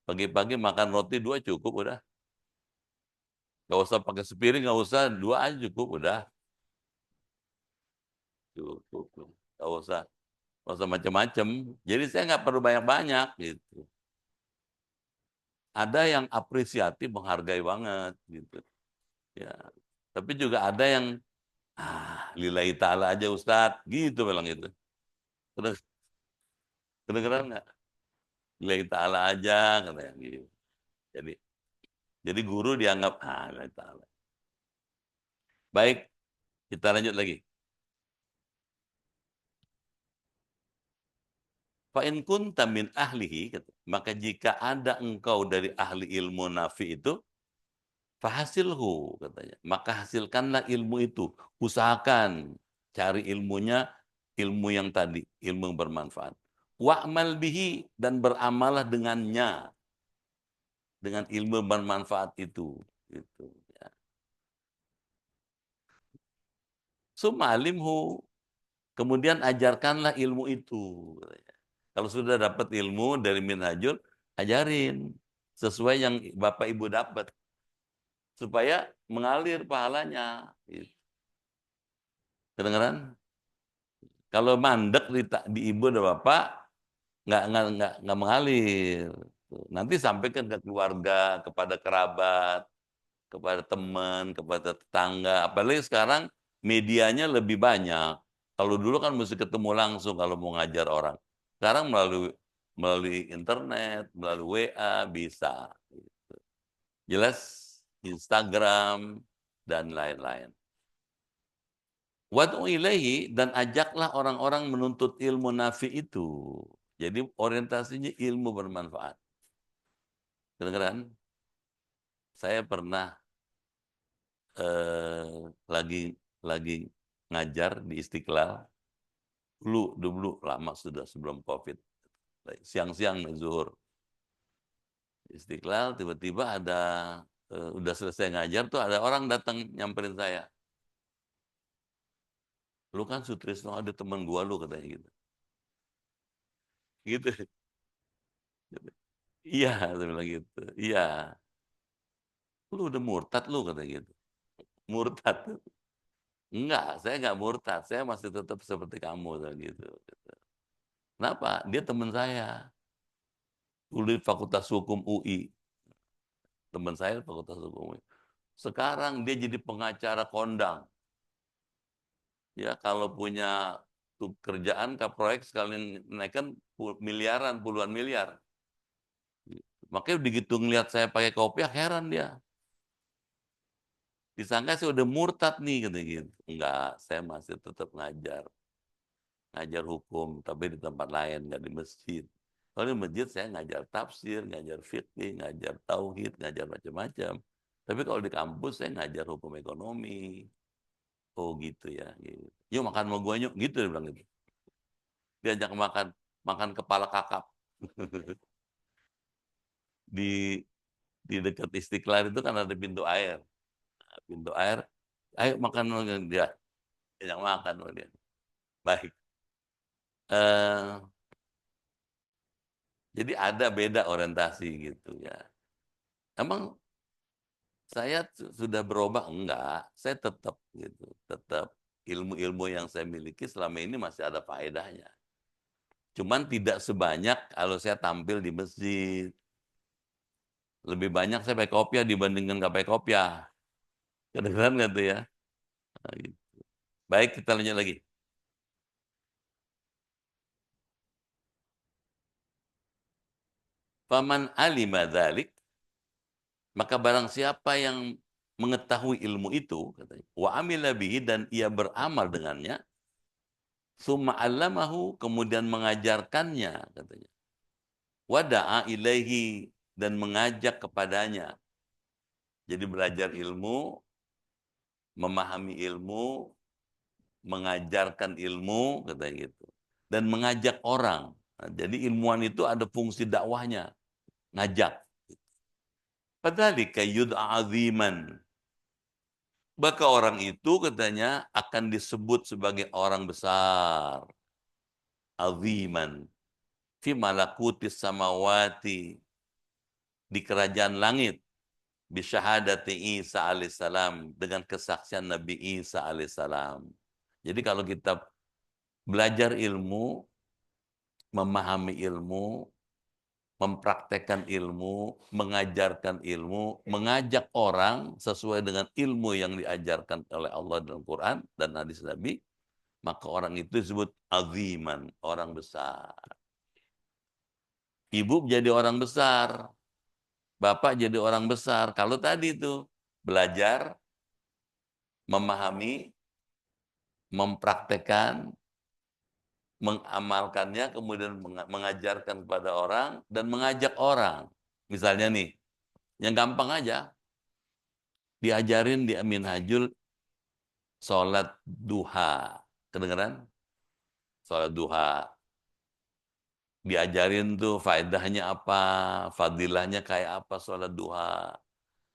Pagi-pagi makan roti 2 cukup udah. Gak usah pakai sepiring, gak usah. 2 aja cukup udah. Cukup. Gak usah macam-macam. Jadi saya nggak perlu banyak-banyak gitu. Ada yang apresiatif, menghargai banget gitu. Ya. Tapi juga ada yang lillahi ta'ala aja Ustadz, gitu bilang itu. Terus kedengeran nggak? Lillahi ta'ala aja katanya gitu. Jadi Jadi guru dianggap ta'ala. Baik, kita lanjut lagi. Fa in kunta min ahlihi, maka jika ada engkau dari ahli ilmu nafi itu, fahasilhu, katanya. Maka hasilkanlah ilmu itu. Usahakan cari ilmunya, ilmu yang tadi, ilmu yang bermanfaat. Wa'mal bihi, dan beramalah dengannya, dengan ilmu bermanfaat itu. Gitu, ya. Summa alimhu, kemudian ajarkanlah ilmu itu. Kalau sudah dapat ilmu dari Minhajul, ajarin sesuai yang Bapak Ibu dapat supaya mengalir pahalanya. Gitu. Kedengeran? Kalau mandek di ibu dan bapak, nggak mengalir. Nanti sampaikan ke keluarga, kepada kerabat, kepada teman, kepada tetangga. Apalagi sekarang medianya lebih banyak. Kalau dulu kan mesti ketemu langsung kalau mau ngajar orang. Sekarang melalui melalui internet, melalui WA bisa. Jelas Instagram dan lain-lain. Wad'u ilaihi, dan ajaklah orang-orang menuntut ilmu nafi itu. Jadi orientasinya ilmu bermanfaat. Kedengeran? Saya pernah lagi ngajar di Istiqlal. Dulu lama sudah sebelum Covid. Siang-siang zuhur. Istiqlal tiba-tiba ada udah selesai ngajar tuh ada orang datang nyamperin saya. Lu kan Sutrisno, ada teman gua lu, katanya gitu. Gitu. Iya, saya bilang gitu. Iya. Lu udah murtad lu, katanya gitu. Murtad. Enggak, saya enggak murtad. Saya masih tetap seperti kamu, gitu. Kenapa? Dia teman saya. Dulu di Fakultas Hukum UI. Teman saya di Fakultas Hukum UI. Sekarang dia jadi pengacara kondang. Ya, kalau punya kerjaan ke proyek sekalian naikkan miliaran, puluhan miliar. Makanya begitu ngelihat saya pakai kopiah, heran dia. Disangka saya udah murtad nih, gitu gitu. Enggak, saya masih tetap ngajar hukum, tapi di tempat lain, nggak di masjid. Kalau di masjid saya ngajar tafsir, ngajar fikih, ngajar tauhid, ngajar macam-macam. Tapi kalau di kampus saya ngajar hukum ekonomi. Oh gitu ya. Gitu. Yuk makan sama gua yuk, gitu dia bilang gitu. Diajak makan, makan kepala kakap. di di dekat Istiqlal itu kan ada pintu air. Nah, pintu air, ayo makan sama dia. Diajak makan sama dia. Baik. Eh, jadi ada beda orientasi gitu ya. Emang saya sudah berubah? Enggak, saya tetap gitu, tetap ilmu-ilmu yang saya miliki selama ini masih ada faedahnya. Cuman tidak sebanyak kalau saya tampil di masjid. Lebih banyak saya pakai kopiah dibandingkan nggak pakai kopiah. Kedengeran nggak tuh ya? Nah, gitu. Baik, kita lanjut lagi. Faman alima dzalik, maka barang siapa yang mengetahui ilmu itu, katanya, wa amila bihi, dan ia beramal dengannya, summa allamahu, kemudian mengajarkannya, katanya. Wada'a ilaihi, dan mengajak kepadanya. Jadi belajar ilmu, memahami ilmu, mengajarkan ilmu, katanya gitu. Dan mengajak orang. Nah, jadi ilmuwan itu ada fungsi dakwahnya, ngajak. Padhalika yud'a aziman. Maka orang itu katanya akan disebut sebagai orang besar. Aziman. Fi malakutis samawati, di kerajaan langit, bisyahadati Isa alaihissalam, dengan kesaksian Nabi Isa alaihissalam. Jadi kalau kita belajar ilmu, memahami ilmu, mempraktekkan ilmu, mengajarkan ilmu, mengajak orang sesuai dengan ilmu yang diajarkan oleh Allah dalam Quran dan hadis Nabi, maka orang itu disebut aziman, orang besar. Ibu menjadi orang besar. Bapak jadi orang besar. Kalau tadi itu belajar, memahami, mempraktekkan, mengamalkannya, kemudian mengajarkan kepada orang, dan mengajak orang. Misalnya nih, yang gampang aja, diajarin di Minhajul sholat duha. Kedengeran? Sholat duha. Diajarin tuh faedahnya apa, fadilahnya kayak apa sholat duha.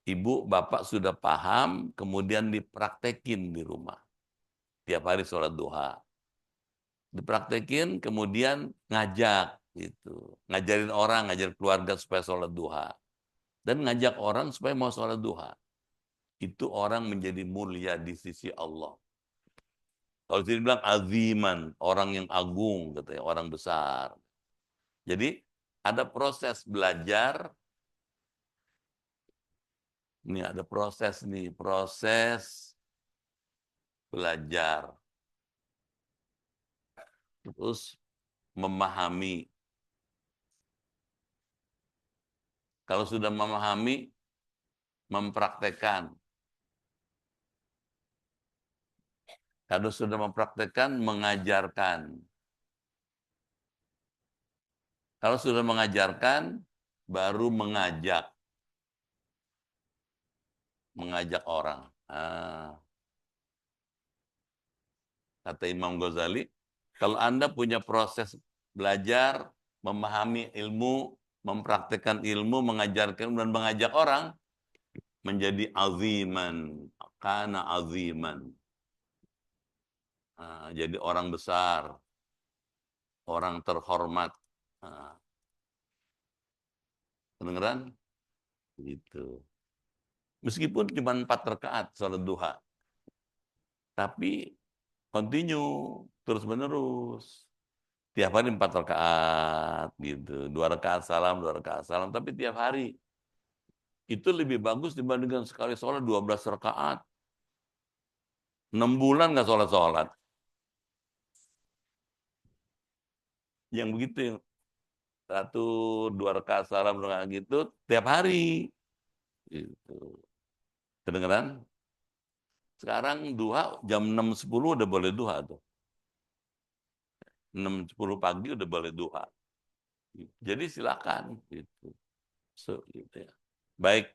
Ibu, bapak sudah paham, kemudian dipraktekin di rumah. Tiap hari sholat duha. Dipraktekin, kemudian ngajak. Gitu. Ngajarin orang, ngajarin keluarga supaya sholat duha. Dan ngajak orang supaya mau sholat duha. Itu orang menjadi mulia di sisi Allah. Kalau dia bilang aziman, orang yang agung, katanya, orang besar. Jadi ada proses belajar. Ini ada proses nih, proses belajar. Terus memahami. Kalau sudah memahami, mempraktekkan. Kalau sudah mempraktekkan, mengajarkan. Kalau sudah mengajarkan, baru mengajak. Mengajak orang. Kata Imam Ghazali, kalau Anda punya proses belajar, memahami ilmu, mempraktekkan ilmu, mengajarkan dan mengajak orang, menjadi aziman. Kana aziman. Jadi orang besar, orang terhormat. Kedengeran? Gitu. Meskipun cuma 4 rakaat sholat duha. Tapi continue, terus menerus. Tiap hari 4 rakaat gitu. 2 rakaat salam, 2 rakaat salam. Tapi tiap hari. Itu lebih bagus dibandingkan sekali sholat 12 rakaat. 6 bulan nggak sholat-sholat. Yang begitu, 1, 2 rakaat salam, 2 rakaat gitu, tiap hari. Gitu. Kedengeran? Sekarang duha jam 6.10 udah boleh duha tuh. 6.10 pagi udah boleh duha. Jadi silakan gitu. Gitu ya. Baik.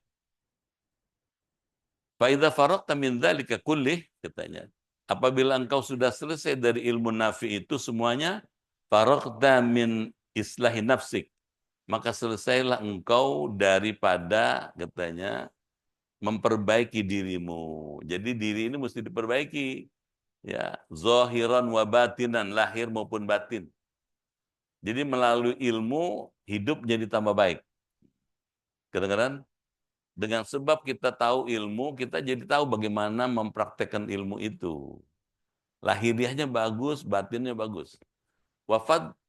Fa idza faragta min dzalika kullih, katanya. Apabila engkau sudah selesai dari ilmu nafi itu semuanya, faragta min islahi nafsik. Maka selesailah engkau daripada, katanya, memperbaiki dirimu. Jadi diri ini mesti diperbaiki. Ya, zahiran wa batinan, lahir maupun batin. Jadi melalui ilmu hidup jadi tambah baik. Kadang-kadang dengan sebab kita tahu ilmu, kita jadi tahu bagaimana mempraktekkan ilmu itu. Lahiriahnya bagus, batinnya bagus.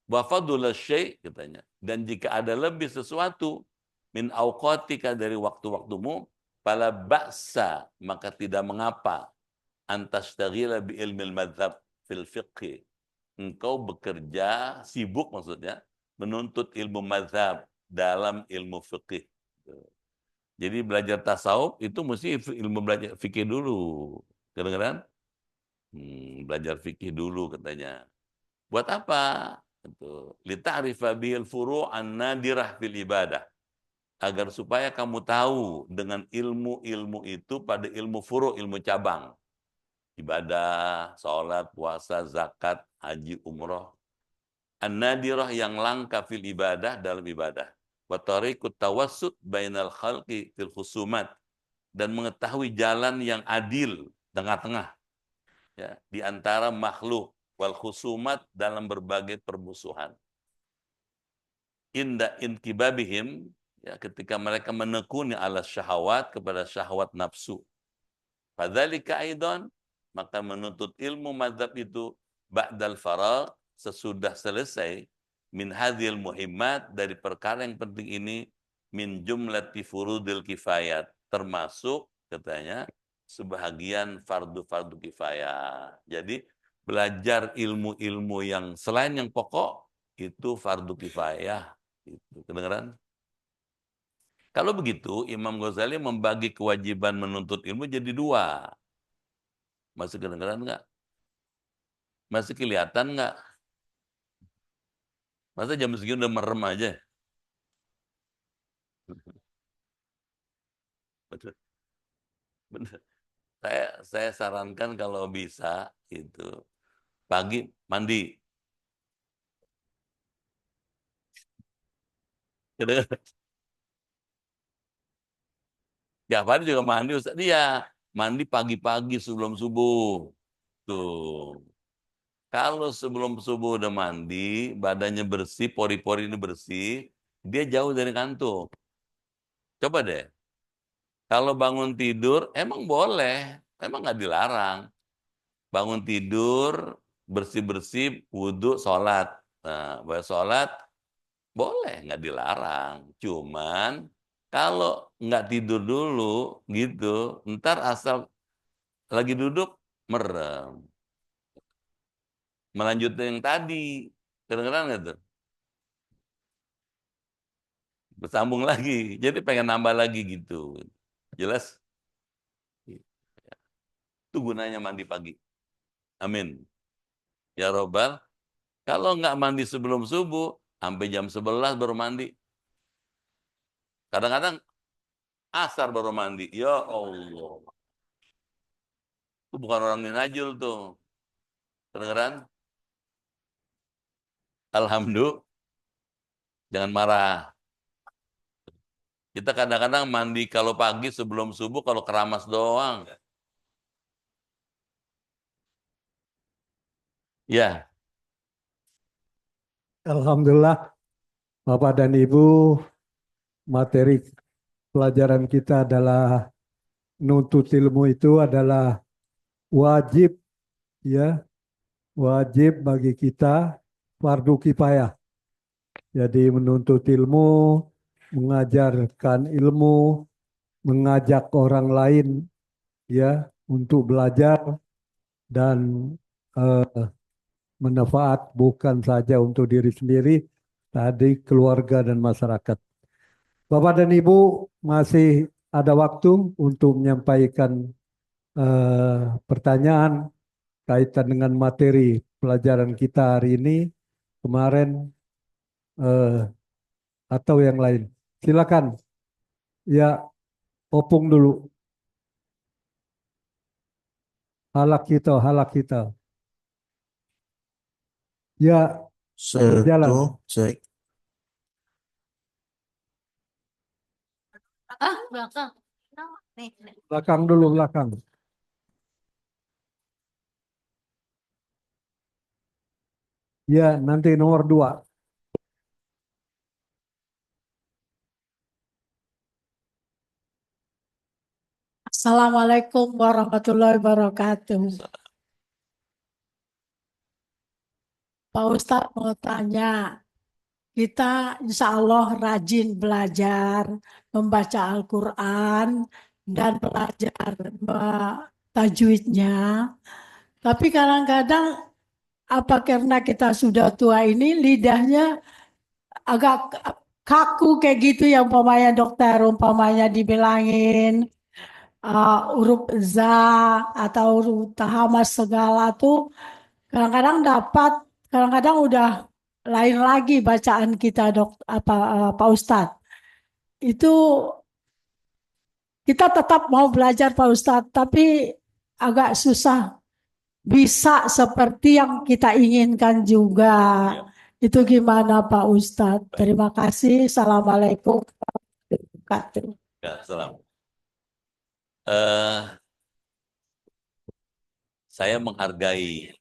Wafadul syai' katanya. Dan jika ada lebih sesuatu min auqatika dari waktu-waktumu, fala ba'sa, maka tidak mengapa antastaghila bi ilmil madzhab fil fiqh. Engkau bekerja, sibuk maksudnya, menuntut ilmu mazhab dalam ilmu fikih. Jadi belajar tasawuf itu mesti ilmu belajar fikih dulu. Kadang-kadang belajar fikih dulu katanya. Buat apa? Lita'rifa bihil furu'an nadirah fil ibadah. Agar supaya kamu tahu dengan ilmu-ilmu itu pada ilmu furu', ilmu cabang. Ibadah, sholat, puasa, zakat, haji, umroh. An-nadirah yang langka fil ibadah, dalam ibadah. Wa tariqut tawassut bainal khalqi fil khusumat. Dan mengetahui jalan yang adil, tengah-tengah. Ya, di antara makhluk wal khusumat dalam berbagai permusuhan. Inda inkibabihim, ya, ketika mereka menekuni ala syahwat, kepada syahwat nafsu. Fadzalika aidan, maka menuntut ilmu mazhab itu ba'dal faragh, sesudah selesai, min hadhil muhimmat, dari perkara yang penting ini, min jumlati furudil kifayat, termasuk katanya sebahagian fardu-fardu kifayah. Jadi belajar ilmu-ilmu yang selain yang pokok itu fardu kifayah. Itu kedengaran? Kalau begitu, Imam Ghazali membagi kewajiban menuntut ilmu jadi dua. Masih kedengeran nggak? Masih kelihatan nggak? Masa jam segini udah merem aja? Betul. Bener. Saya sarankan kalau bisa itu pagi mandi. Tiap hari juga mandi Ustaz. Iya, mandi pagi-pagi sebelum subuh. Tuh. Kalau sebelum subuh udah mandi, badannya bersih, pori-pori ini bersih, dia jauh dari kantuk. Coba deh. Kalau bangun tidur, emang boleh. Emang nggak dilarang. Bangun tidur, bersih-bersih, wudhu, sholat. Nah, sholat, boleh, nggak dilarang. Cuman, kalau nggak tidur dulu, gitu, ntar asal lagi duduk, merem. Melanjutkan yang tadi. Kedengeran nggak tuh? Bersambung lagi. Jadi pengen nambah lagi gitu. Jelas? Itu gunanya mandi pagi. Amin. Ya Robbal. Kalau nggak mandi sebelum subuh, sampai jam 11 baru mandi. Kadang-kadang asar baru mandi. Ya Allah. Itu bukan orang minajul tuh. Kedengeran? Alhamdulillah. Jangan marah. Kita kadang-kadang mandi kalau pagi sebelum subuh, kalau keramas doang. Ya, Alhamdulillah, Bapak dan Ibu, materi pelajaran kita adalah nuntut ilmu itu adalah wajib, ya, wajib bagi kita, fardu kifayah. Jadi menuntut ilmu, mengajarkan ilmu, mengajak orang lain, ya, untuk belajar dan eh, manfaat bukan saja untuk diri sendiri, tadi keluarga dan masyarakat. Bapak dan Ibu masih ada waktu untuk menyampaikan pertanyaan kaitan dengan materi pelajaran kita hari ini, kemarin, eh, atau yang lain. Silakan. Ya, opung dulu. Halak kita, halak kita. Ya, jalan. Satu, cek. Belakang. Nih. Belakang dulu, belakang. Ya, nanti nomor 2. Assalamualaikum warahmatullahi wabarakatuh. Pak Ustadz mau tanya, kita insya Allah rajin belajar membaca Al-Quran dan belajar tajwidnya. Tapi kadang-kadang apa karena kita sudah tua ini lidahnya agak kaku kayak gitu yang umpamanya dokter umpamanya dibilangin huruf za atau huruf tahamas segala tuh kadang-kadang dapat, kadang-kadang udah lain lagi bacaan kita Pak Ustadz. Itu kita tetap mau belajar Pak Ustadz, tapi agak susah bisa seperti yang kita inginkan juga. Ya. Itu gimana Pak Ustadz? Baik. Terima kasih. Assalamualaikum warahmatullahi wabarakatuh. Ya, salam. Saya menghargai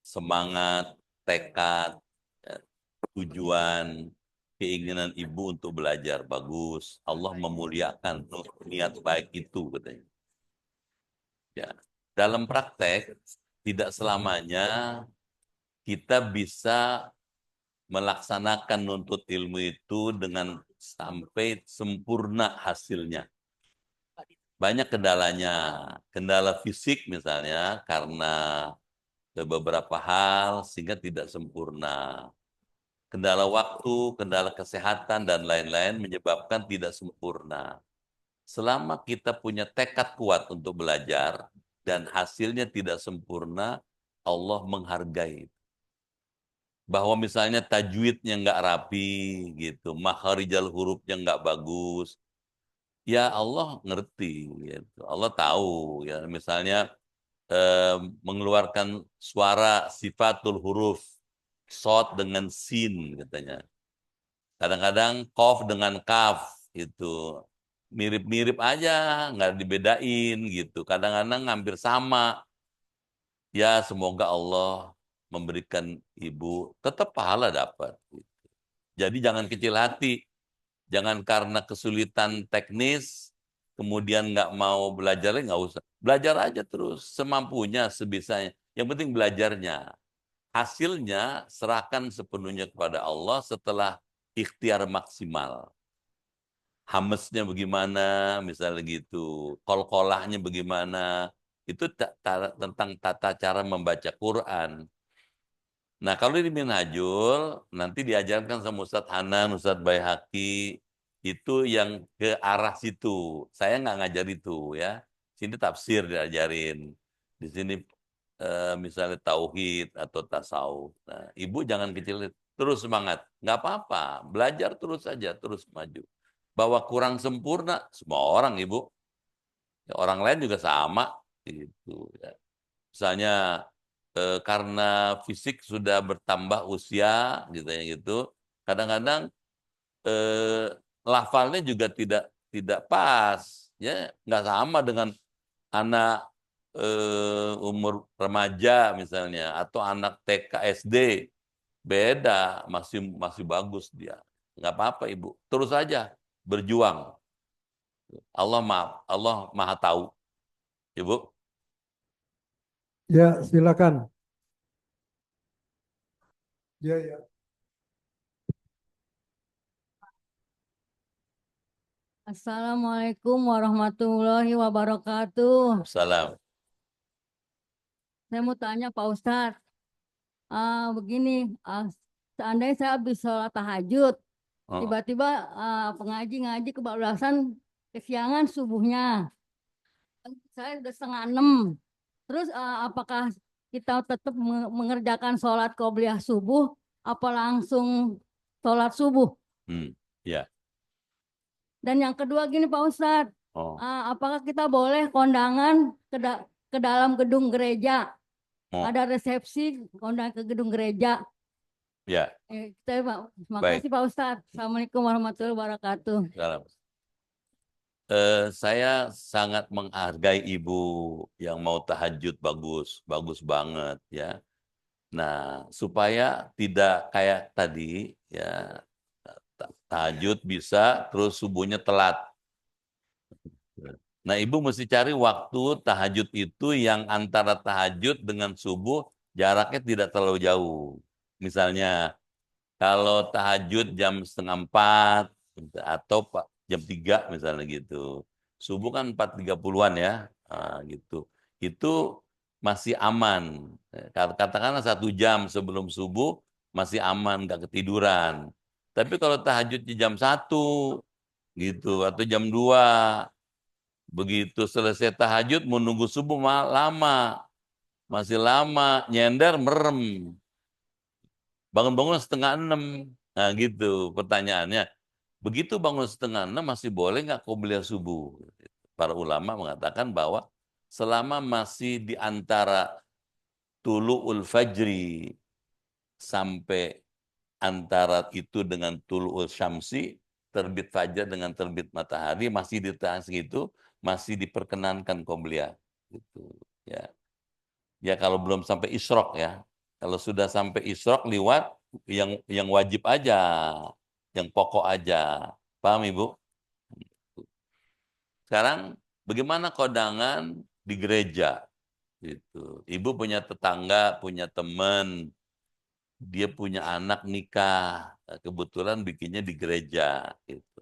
semangat, tekad, ya, tujuan, keinginan ibu untuk belajar bagus. Allah memuliakan niat baik itu katanya. Ya. Dalam praktek tidak selamanya kita bisa melaksanakan nuntut ilmu itu dengan sampai sempurna hasilnya. Banyak kendalanya. Kendala fisik misalnya karena beberapa hal sehingga tidak sempurna. kendala waktu, kendala kesehatan, dan lain-lain menyebabkan tidak sempurna. Selama kita punya tekad kuat untuk belajar dan hasilnya tidak sempurna, Allah menghargai. Bahwa misalnya tajwidnya nggak rapi, gitu, makharijal hurufnya nggak bagus, ya Allah ngerti, gitu. Allah tahu, ya misalnya mengeluarkan suara sifatul huruf, sod dengan sin katanya. Kadang-kadang kof dengan kaf itu mirip-mirip aja, nggak dibedain gitu. Kadang-kadang hampir sama. Ya semoga Allah memberikan ibu tetap pahala dapat. Jadi jangan kecil hati, jangan karena kesulitan teknis kemudian nggak mau belajar, nggak usah. Belajar aja terus semampunya, sebisanya. Yang penting belajarnya. Hasilnya serahkan sepenuhnya kepada Allah setelah ikhtiar maksimal. Hamesnya bagaimana, misalnya gitu. Kol-kolahnya bagaimana. Itu tentang tata cara membaca Quran. Nah, kalau di Minhajul, nanti diajarkan sama Ustadz Hanan, Ustadz Baihaqi, itu yang ke arah situ. Saya nggak ngajar itu ya. Sini tafsir diajarin. Di sini misalnya tauhid atau tasawuf. Nah, ibu jangan kecil, terus semangat. Nggak apa-apa, belajar terus saja, terus maju. Bahwa kurang sempurna, semua orang ibu. Ya, orang lain juga sama. Gitu, ya. Misalnya karena fisik sudah bertambah usia, gitu. Kadang-kadang lafalnya juga tidak pas, ya nggak sama dengan anak umur remaja misalnya atau anak TK SD, beda, masih bagus dia. Nggak apa-apa ibu, terus saja berjuang. Allah maha tahu, ibu. Ya, silakan. Ya, ya. Assalamualaikum warahmatullahi wabarakatuh. Salam. Saya mau tanya Pak Ustadz, begini, seandainya saya habis sholat tahajud, Oh, tiba-tiba ngaji kebablasan kesiangan subuhnya, saya udah 5:30. Terus apakah kita tetap mengerjakan sholat qobliyah subuh, apa langsung sholat subuh? ya. Dan yang kedua gini Pak Ustadz, Oh, apakah kita boleh kondangan ke dalam gedung gereja? oh, Ada resepsi kondangan ke gedung gereja. ya. Terima Baik. kasih Pak Ustadz. Assalamualaikum warahmatullahi wabarakatuh. Salam. Saya sangat menghargai ibu yang mau tahajud bagus, bagus banget ya. Nah, supaya tidak kayak tadi ya, tahajud bisa terus subuhnya telat. Nah, ibu mesti cari waktu tahajud itu yang antara tahajud dengan subuh jaraknya tidak terlalu jauh. Misalnya kalau tahajud jam 3:30 atau jam 3 misalnya gitu. Subuh kan 4:30-an ya, gitu. Itu masih aman. Katakanlah 1 jam sebelum subuh masih aman, nggak ketiduran. Tapi kalau tahajudnya jam 1 gitu atau jam 2, begitu selesai tahajud menunggu subuh lama, masih lama, nyender merem. Bangun-bangun 5:30. Nah gitu pertanyaannya. Begitu bangun 5:30 masih boleh nggak qobliyah subuh? Para ulama mengatakan bahwa selama masih di antara tulu'ul fajri sampai antara itu dengan tulu'ul syamsi, terbit fajar dengan terbit matahari, masih di tengah segitu, masih diperkenankan qobliyah. Gitu, ya. Ya kalau belum sampai isyraq ya. Kalau sudah sampai isyraq liwat, yang wajib aja, yang pokok aja. Paham Ibu? Sekarang bagaimana kondangan di gereja? Gitu. Ibu punya tetangga, punya teman, dia punya anak nikah, kebetulan bikinnya di gereja. Gitu.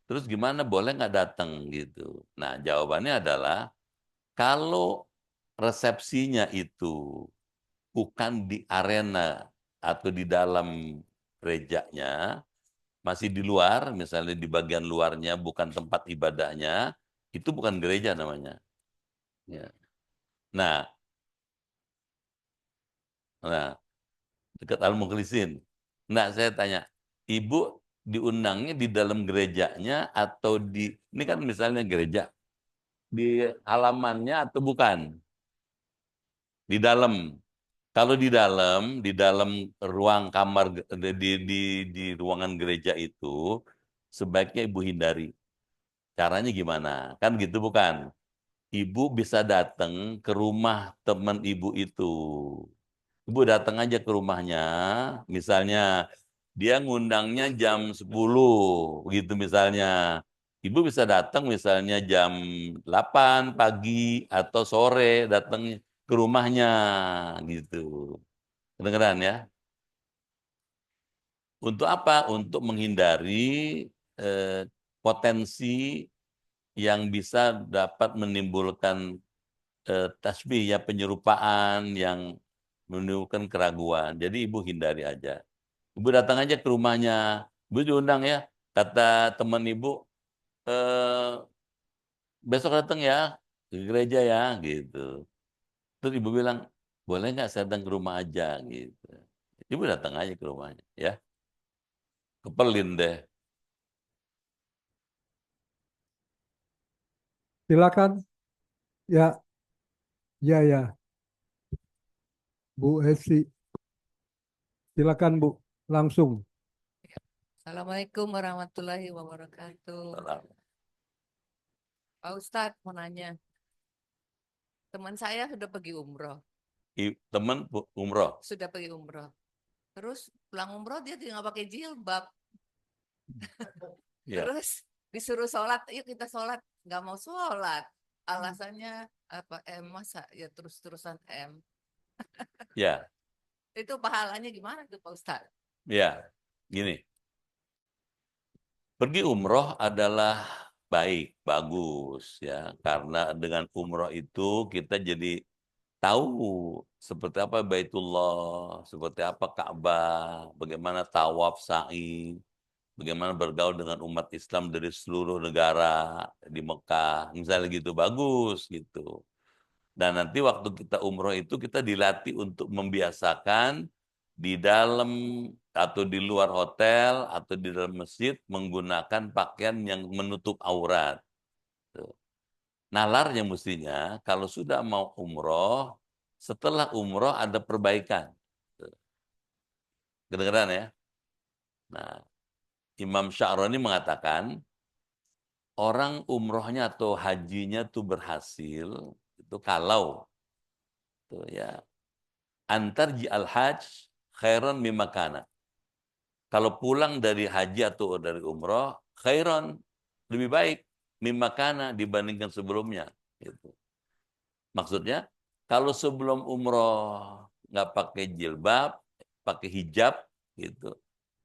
Terus gimana, boleh nggak datang gitu? Nah jawabannya adalah kalau resepsinya itu bukan di arena atau di dalam gerejanya, masih di luar, misalnya di bagian luarnya bukan tempat ibadahnya, itu bukan gereja namanya. Ya. Nah, dekat Al-Mukhlisin. Nah, saya tanya, ibu diundangnya di dalam gerejanya atau ini kan misalnya gereja, di halamannya atau bukan? Di dalam. Kalau di dalam ruang kamar di ruangan gereja itu sebaiknya ibu hindari. Caranya gimana? Kan gitu bukan? Ibu bisa datang ke rumah teman ibu itu. Ibu datang aja ke rumahnya, misalnya dia ngundangnya jam 10 gitu misalnya. Ibu bisa datang misalnya jam 8 pagi atau sore datang ke rumahnya gitu. Kedengeran ya? Untuk apa? Untuk menghindari potensi yang bisa dapat menimbulkan tasbih ya, penyerupaan yang menimbulkan keraguan. Jadi ibu hindari aja. Ibu datang aja ke rumahnya. Ibu diundang ya. Kata teman ibu, besok datang ya ke gereja ya gitu. Terus ibu bilang, boleh nggak saya datang ke rumah aja gitu. Ibu datang aja ke rumahnya ya. Kepelin deh. Silakan. Ya, ya. Bu Esi. Silakan Bu, langsung. Assalamualaikum warahmatullahi wabarakatuh. Pak Ustadz mau nanya, teman saya sudah pergi umroh, Teman umroh. sudah pergi umroh. Terus pulang umroh dia tinggal pakai jilbab. Ya. Terus disuruh sholat, yuk kita sholat, nggak mau sholat. Alasannya apa? Masa ya terus-terusan Ya. Itu pahalanya gimana tuh Pak Ustadz? Ya. Gini. Pergi umroh adalah baik, bagus ya, karena dengan umroh itu kita jadi tahu seperti apa Baitullah, seperti apa Ka'bah, bagaimana tawaf sa'i, bagaimana bergaul dengan umat Islam dari seluruh negara di Mekah, misalnya gitu, bagus gitu. Dan nanti waktu kita umroh itu kita dilatih untuk membiasakan di dalam atau di luar hotel atau di dalam masjid menggunakan pakaian yang menutup aurat. Nalarnya mestinya kalau sudah mau umroh, setelah umroh ada perbaikan. Kedengeran ya? Nah, Imam Sya'rani mengatakan orang umrohnya atau hajinya tuh berhasil itu kalau tuh ya antar al hajj khairan mimma kana. Kalau pulang dari haji atau dari umroh, khairan, lebih baik mimma kana dibandingkan sebelumnya. Gitu. Maksudnya, kalau sebelum umroh nggak pakai jilbab, pakai hijab, gitu.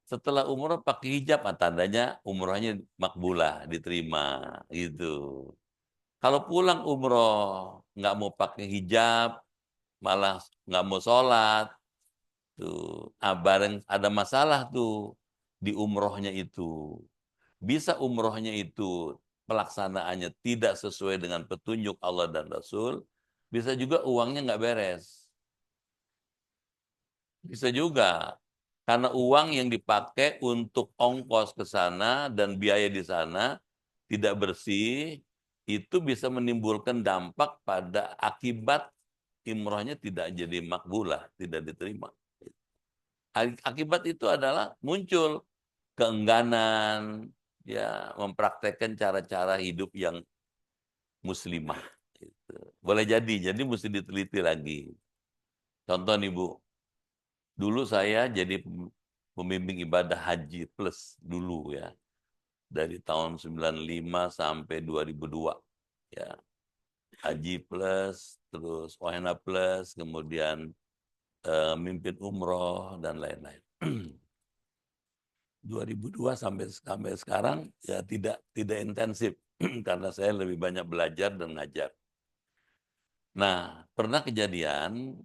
Setelah umroh pakai hijab, tandanya umrohnya makbulah, diterima, gitu. Kalau pulang umroh nggak mau pakai hijab, malah nggak mau sholat, tuh, bareng ada masalah tuh di umrohnya itu. Bisa umrohnya itu pelaksanaannya tidak sesuai dengan petunjuk Allah dan Rasul, bisa juga uangnya nggak beres. Bisa juga. Karena uang yang dipakai untuk ongkos ke sana dan biaya di sana tidak bersih, itu bisa menimbulkan dampak pada akibat umrohnya tidak jadi makbulah, tidak diterima. Akibat itu adalah muncul keengganan, ya mempraktekkan cara-cara hidup yang muslimah. Gitu. Boleh jadi mesti diteliti lagi. Contoh nih Bu, dulu saya jadi pembimbing ibadah haji plus dulu ya, dari tahun 95 sampai 2002 ya, haji plus, terus ONA plus, kemudian mimpin umroh dan lain-lain. 2002 sampai sekarang ya tidak intensif karena saya lebih banyak belajar dan ngajar. Nah, pernah kejadian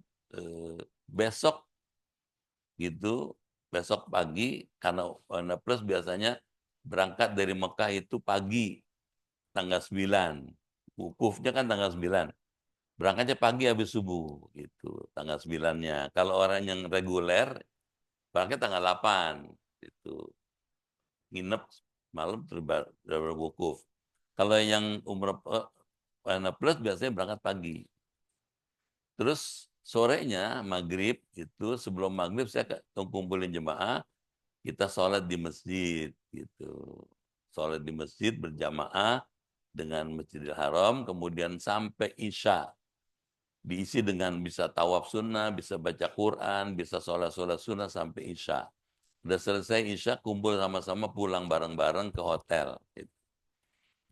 besok gitu besok pagi, karena Warna Plus biasanya berangkat dari Mekah itu pagi, tanggal 9. Wukufnya kan tanggal 9. Berangkatnya pagi habis subuh, gitu, tanggal 9-nya. Kalau orang yang reguler, berangkat tanggal 8, gitu. Nginep malam berwukuf. Kalau yang umroh Warna Plus biasanya berangkat pagi. Terus sorenya maghrib itu, sebelum maghrib saya kumpulin jemaah, kita sholat di masjid gitu. Sholat di masjid berjamaah dengan Masjidil Haram, kemudian sampai Isya. Diisi dengan bisa tawaf sunnah, bisa baca Quran, bisa sholat-sholat sunnah sampai Isya. Udah selesai Isya, kumpul sama-sama pulang bareng-bareng ke hotel. Gitu.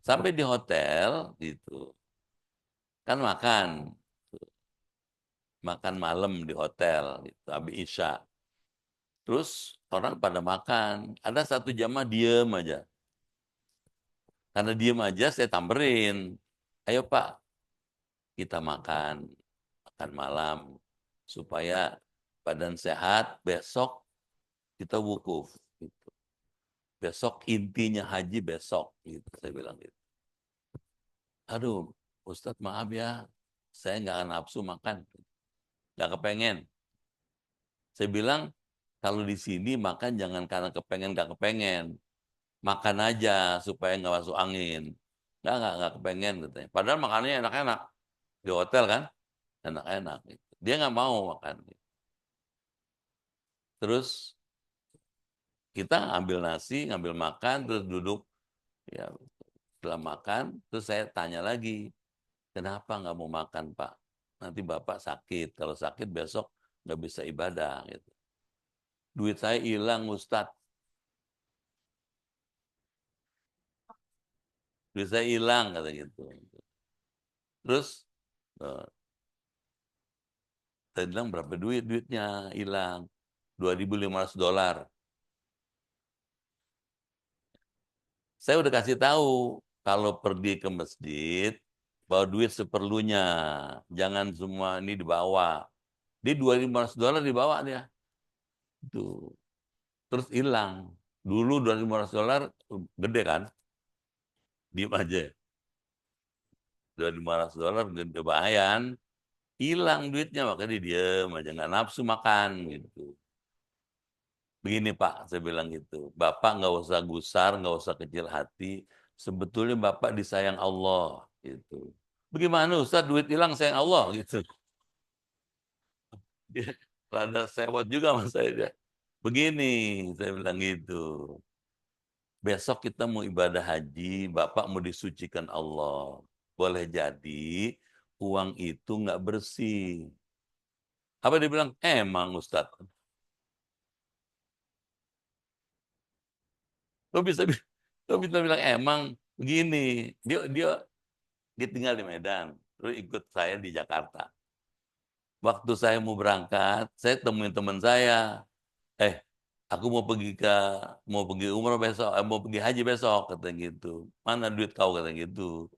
Sampai di hotel, gitu, kan makan malam di hotel, gitu, habis Isya. Terus orang pada makan, ada satu jamaah diem aja. Karena diem aja saya tamperin. Ayo Pak, kita makan malam supaya badan sehat, besok kita wukuf. Gitu. Besok intinya haji besok, gitu. Saya bilang gitu. Aduh, Ustadz maaf ya, saya nggak nafsu makan, nggak kepengen. Saya bilang kalau di sini makan jangan karena kepengen nggak kepengen, makan aja supaya nggak masuk angin. Nggak kepengen katanya. Padahal makanannya enak-enak di hotel kan, enak-enak. Gitu. Dia nggak mau makan. Terus kita ambil nasi, ngambil makan, terus duduk. Ya, setelah makan, terus saya tanya lagi, kenapa nggak mau makan Pak? Nanti Bapak sakit. Kalau sakit besok nggak bisa ibadah. Gitu. Duit saya hilang Ustadz. Duit saya hilang kata gitu. Terus saya bilang berapa duitnya hilang? $2.500. Saya udah kasih tahu kalau pergi ke masjid bawa duit seperlunya, jangan semua ini dibawa. Di $2.500 dibawa dia. Itu. Terus hilang. Dulu $2.500 gede kan? Diem aja. $2.500 gede bayan. Hilang duitnya, makanya dia diem aja, nggak nafsu makan gitu. Begini Pak, saya bilang gitu. Bapak nggak usah gusar, nggak usah kecil hati. Sebetulnya Bapak disayang Allah gitu. Bagaimana Ustaz duit hilang sayang Allah gitu. Dia rada sewot juga sama saya. Begini, saya bilang gitu. Besok kita mau ibadah haji, Bapak mau disucikan Allah. Boleh jadi uang itu nggak bersih. Apa dia bilang? Emang Ustaz. Lo bisa bilang emang begini. Dia tinggal di Medan, terus ikut saya di Jakarta. Waktu saya mau berangkat, saya temuin teman saya. Aku mau pergi umroh besok, mau pergi haji besok, kata gitu. Mana duit kau, kata gitu.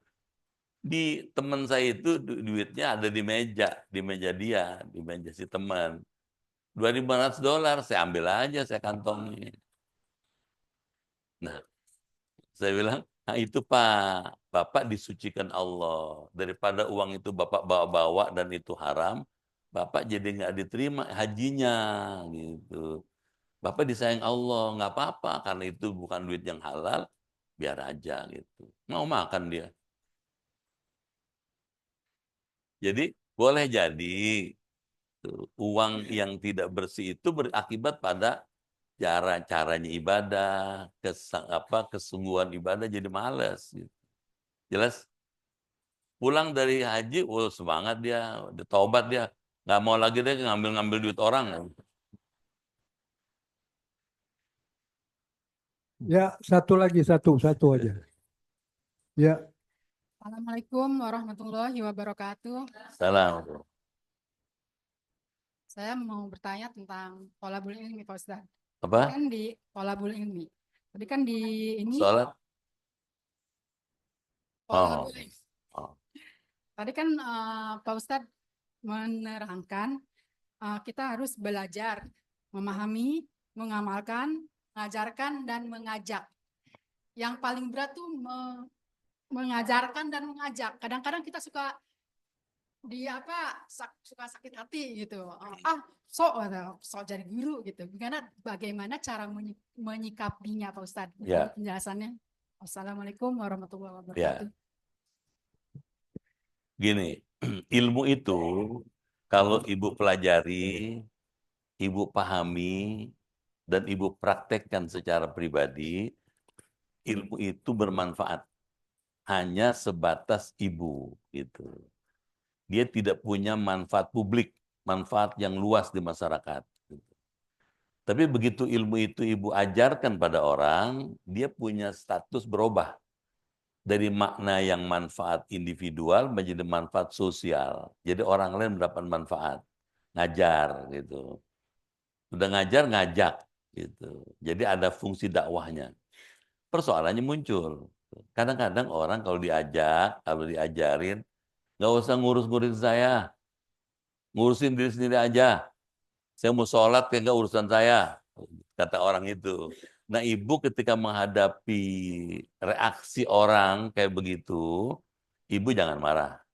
Di teman saya itu duitnya ada di meja dia, di meja si teman. $2.500 saya ambil aja, saya kantongin. Nah, saya bilang, nah itu Pak, Bapak disucikan Allah. Daripada uang itu Bapak bawa-bawa dan itu haram, Bapak jadi nggak diterima hajinya gitu. Bapak disayang Allah, nggak apa-apa karena itu bukan duit yang halal, biar aja gitu. Mau makan dia. Jadi boleh jadi uang yang tidak bersih itu berakibat pada caranya ibadah, kesungguhan ibadah jadi malas. Gitu. Jelas? Pulang dari haji, semangat dia, udah taubat dia, nggak mau lagi dia ngambil duit orang. Ya, satu aja. Ya, Assalamualaikum warahmatullahi wabarakatuh. Salam. Saya mau bertanya tentang thalabul ilmi, Pak Ustadz. Apa? Kan di thalabul ilmi. Tadi kan di ini Sholat? thalabul ilmi. Oh. Tadi kan Pak Ustadz menerangkan kita harus belajar memahami mengamalkan, mengajarkan, dan mengajak. Yang paling berat tuh mengajarkan dan mengajak. Kadang-kadang kita suka suka sakit hati gitu. Sok jadi guru gitu. Bagaimana cara menyikapinya Pak Ustadz? Ya. Mohon penjelasannya. Assalamualaikum warahmatullahi Ya. wabarakatuh. Gini, ilmu itu kalau ibu pelajari, ibu pahami, dan ibu praktekkan secara pribadi, ilmu itu bermanfaat. Hanya sebatas ibu, gitu. Dia tidak punya manfaat publik, manfaat yang luas di masyarakat. Gitu. Tapi begitu ilmu itu ibu ajarkan pada orang, dia punya status berubah. Dari makna yang manfaat individual menjadi manfaat sosial. Jadi orang lain mendapat manfaat. Ngajar, gitu. Udah ngajar, ngajak. Gitu. Jadi ada fungsi dakwahnya. Persoalannya muncul. Kadang-kadang orang kalau diajak, kalau diajarin, nggak usah ngurus-ngurusin saya. Ngurusin diri sendiri aja. Saya mau sholat, kayak nggak urusan saya. Kata orang itu. Nah, ibu ketika menghadapi reaksi orang kayak begitu, ibu jangan marah.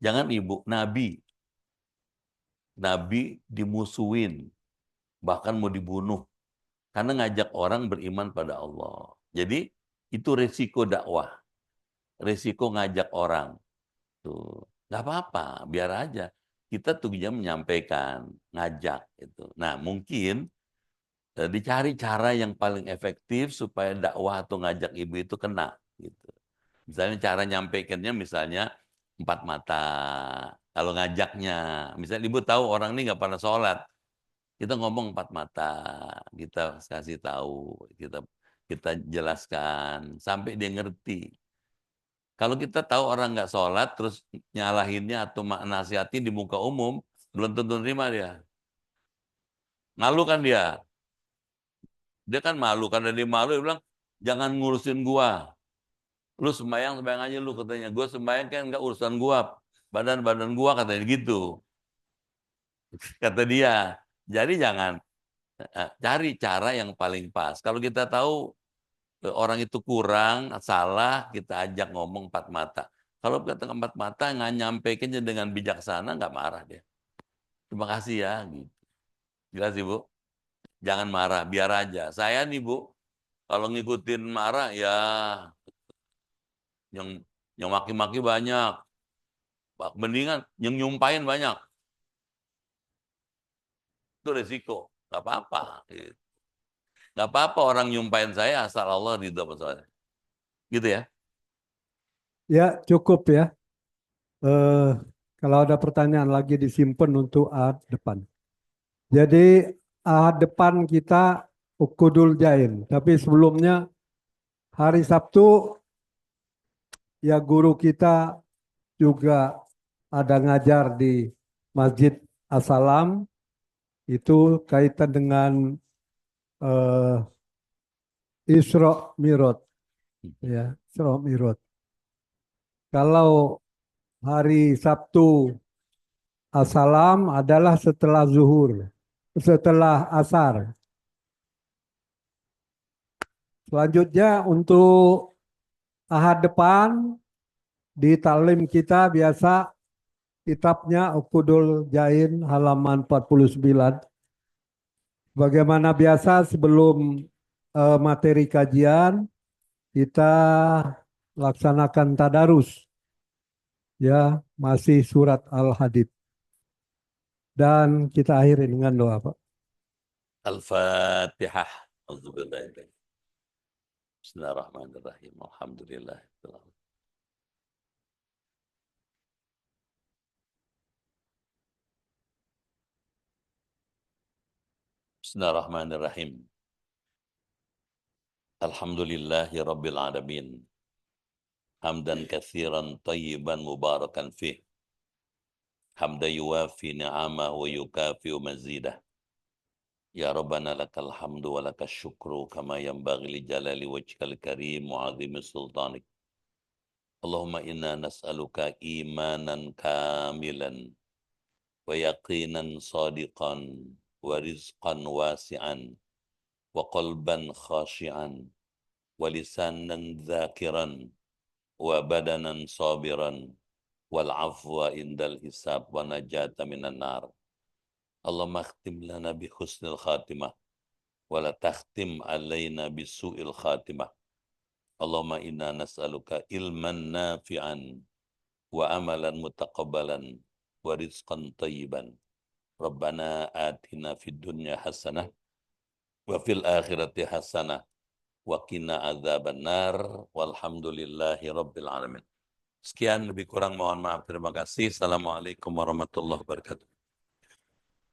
Jangan ibu, Nabi. Nabi dimusuhin. Bahkan mau dibunuh. Karena ngajak orang beriman pada Allah. Jadi, itu resiko dakwah. Resiko ngajak orang. Tuh. Nggak apa-apa, biar aja. Kita tujuannya menyampaikan, ngajak. Gitu. Nah, mungkin dicari cara yang paling efektif supaya dakwah atau ngajak ibu itu kena. Gitu. Misalnya cara nyampaikannya misalnya 4 mata. Kalau ngajaknya, misalnya ibu tahu orang ini nggak pernah sholat, kita ngomong 4 mata, kita kasih tahu, kita jelaskan sampai dia ngerti. Kalau kita tahu orang nggak sholat, terus nyalahinnya atau nasihatin di muka umum, belum tentu terima dia. Malu kan dia. Dia kan malu, karena dia malu, dia bilang, jangan ngurusin gua. Lu sembahyang aja lu, katanya. Gua sembahyang kan nggak urusan gua. Badan gua, katanya gitu. Kata dia. Jadi jangan, cari cara yang paling pas. Kalau kita tahu orang itu kurang, salah, kita ajak ngomong 4 mata. Kalau kata 4 mata, nggak nyampaikannya dengan bijaksana, nggak marah dia. Terima kasih ya. Gitu. Jelas Ibu? Jangan marah, biar aja. Saya nih Bu, kalau ngikutin marah ya yang maki-maki banyak. Mendingan yang nyumpahin banyak. Itu resiko. Nggak apa-apa. Nggak apa-apa orang nyumpahin saya asal Allah ridho sama saya. Gitu ya. Ya, cukup ya. Kalau ada pertanyaan lagi disimpan untuk ahad depan. Jadi ahad depan kita Ukudul Jain. Tapi sebelumnya hari Sabtu ya guru kita juga ada ngajar di Masjid As-Salam. Itu kaitan dengan Isra Mi'raj. Ya, Isra Mi'raj. Kalau hari Sabtu As-Salam adalah setelah zuhur, setelah asar. Selanjutnya untuk ahad depan di taklim kita biasa kitabnya Ukudul Jain halaman 49. Bagaimana biasa sebelum materi kajian kita laksanakan tadarus. Ya, masih surat Al-Hadid. Dan kita akhiri dengan doa, Pak. Al-Fatihah. Bismillahirrahmanirrahim. Alhamdulillah. Bismillahirrahmanirrahim. Alhamdulillahi Rabbil Alamin. Hamdan kathiran tayyiban mubarakan fih. Hamda yuwafi ni'amah wa yukafi mazidah. Ya Rabbana lakal hamdu wa lakal syukru kama yanbaghi li jalali wajhikal karim wa azimi sultanik. Allahumma inna nas'aluka imanan kamilan wa yaqinan sadiqan ورزقا واسعا وقلبا خاشعا ولسانا ذاكرا وبدنا صابرا والعفو عند الحساب ونجاة من النار. اللهم اختم لنا بحسن الخاتمة ولا تختم علينا بسوء الخاتمة. اللهم إنا نسألك علما نافعا وعملا متقبلا ورزقا طيبا. ربنا آتنا في الدنيا حسنة وفي الآخرة حسنة وقنا عذاب النار والحمد لله رب العالمين. Sekian, lebih kurang mohon maaf. Terima kasih. Assalamualaikum warahmatullahi wabarakatuh.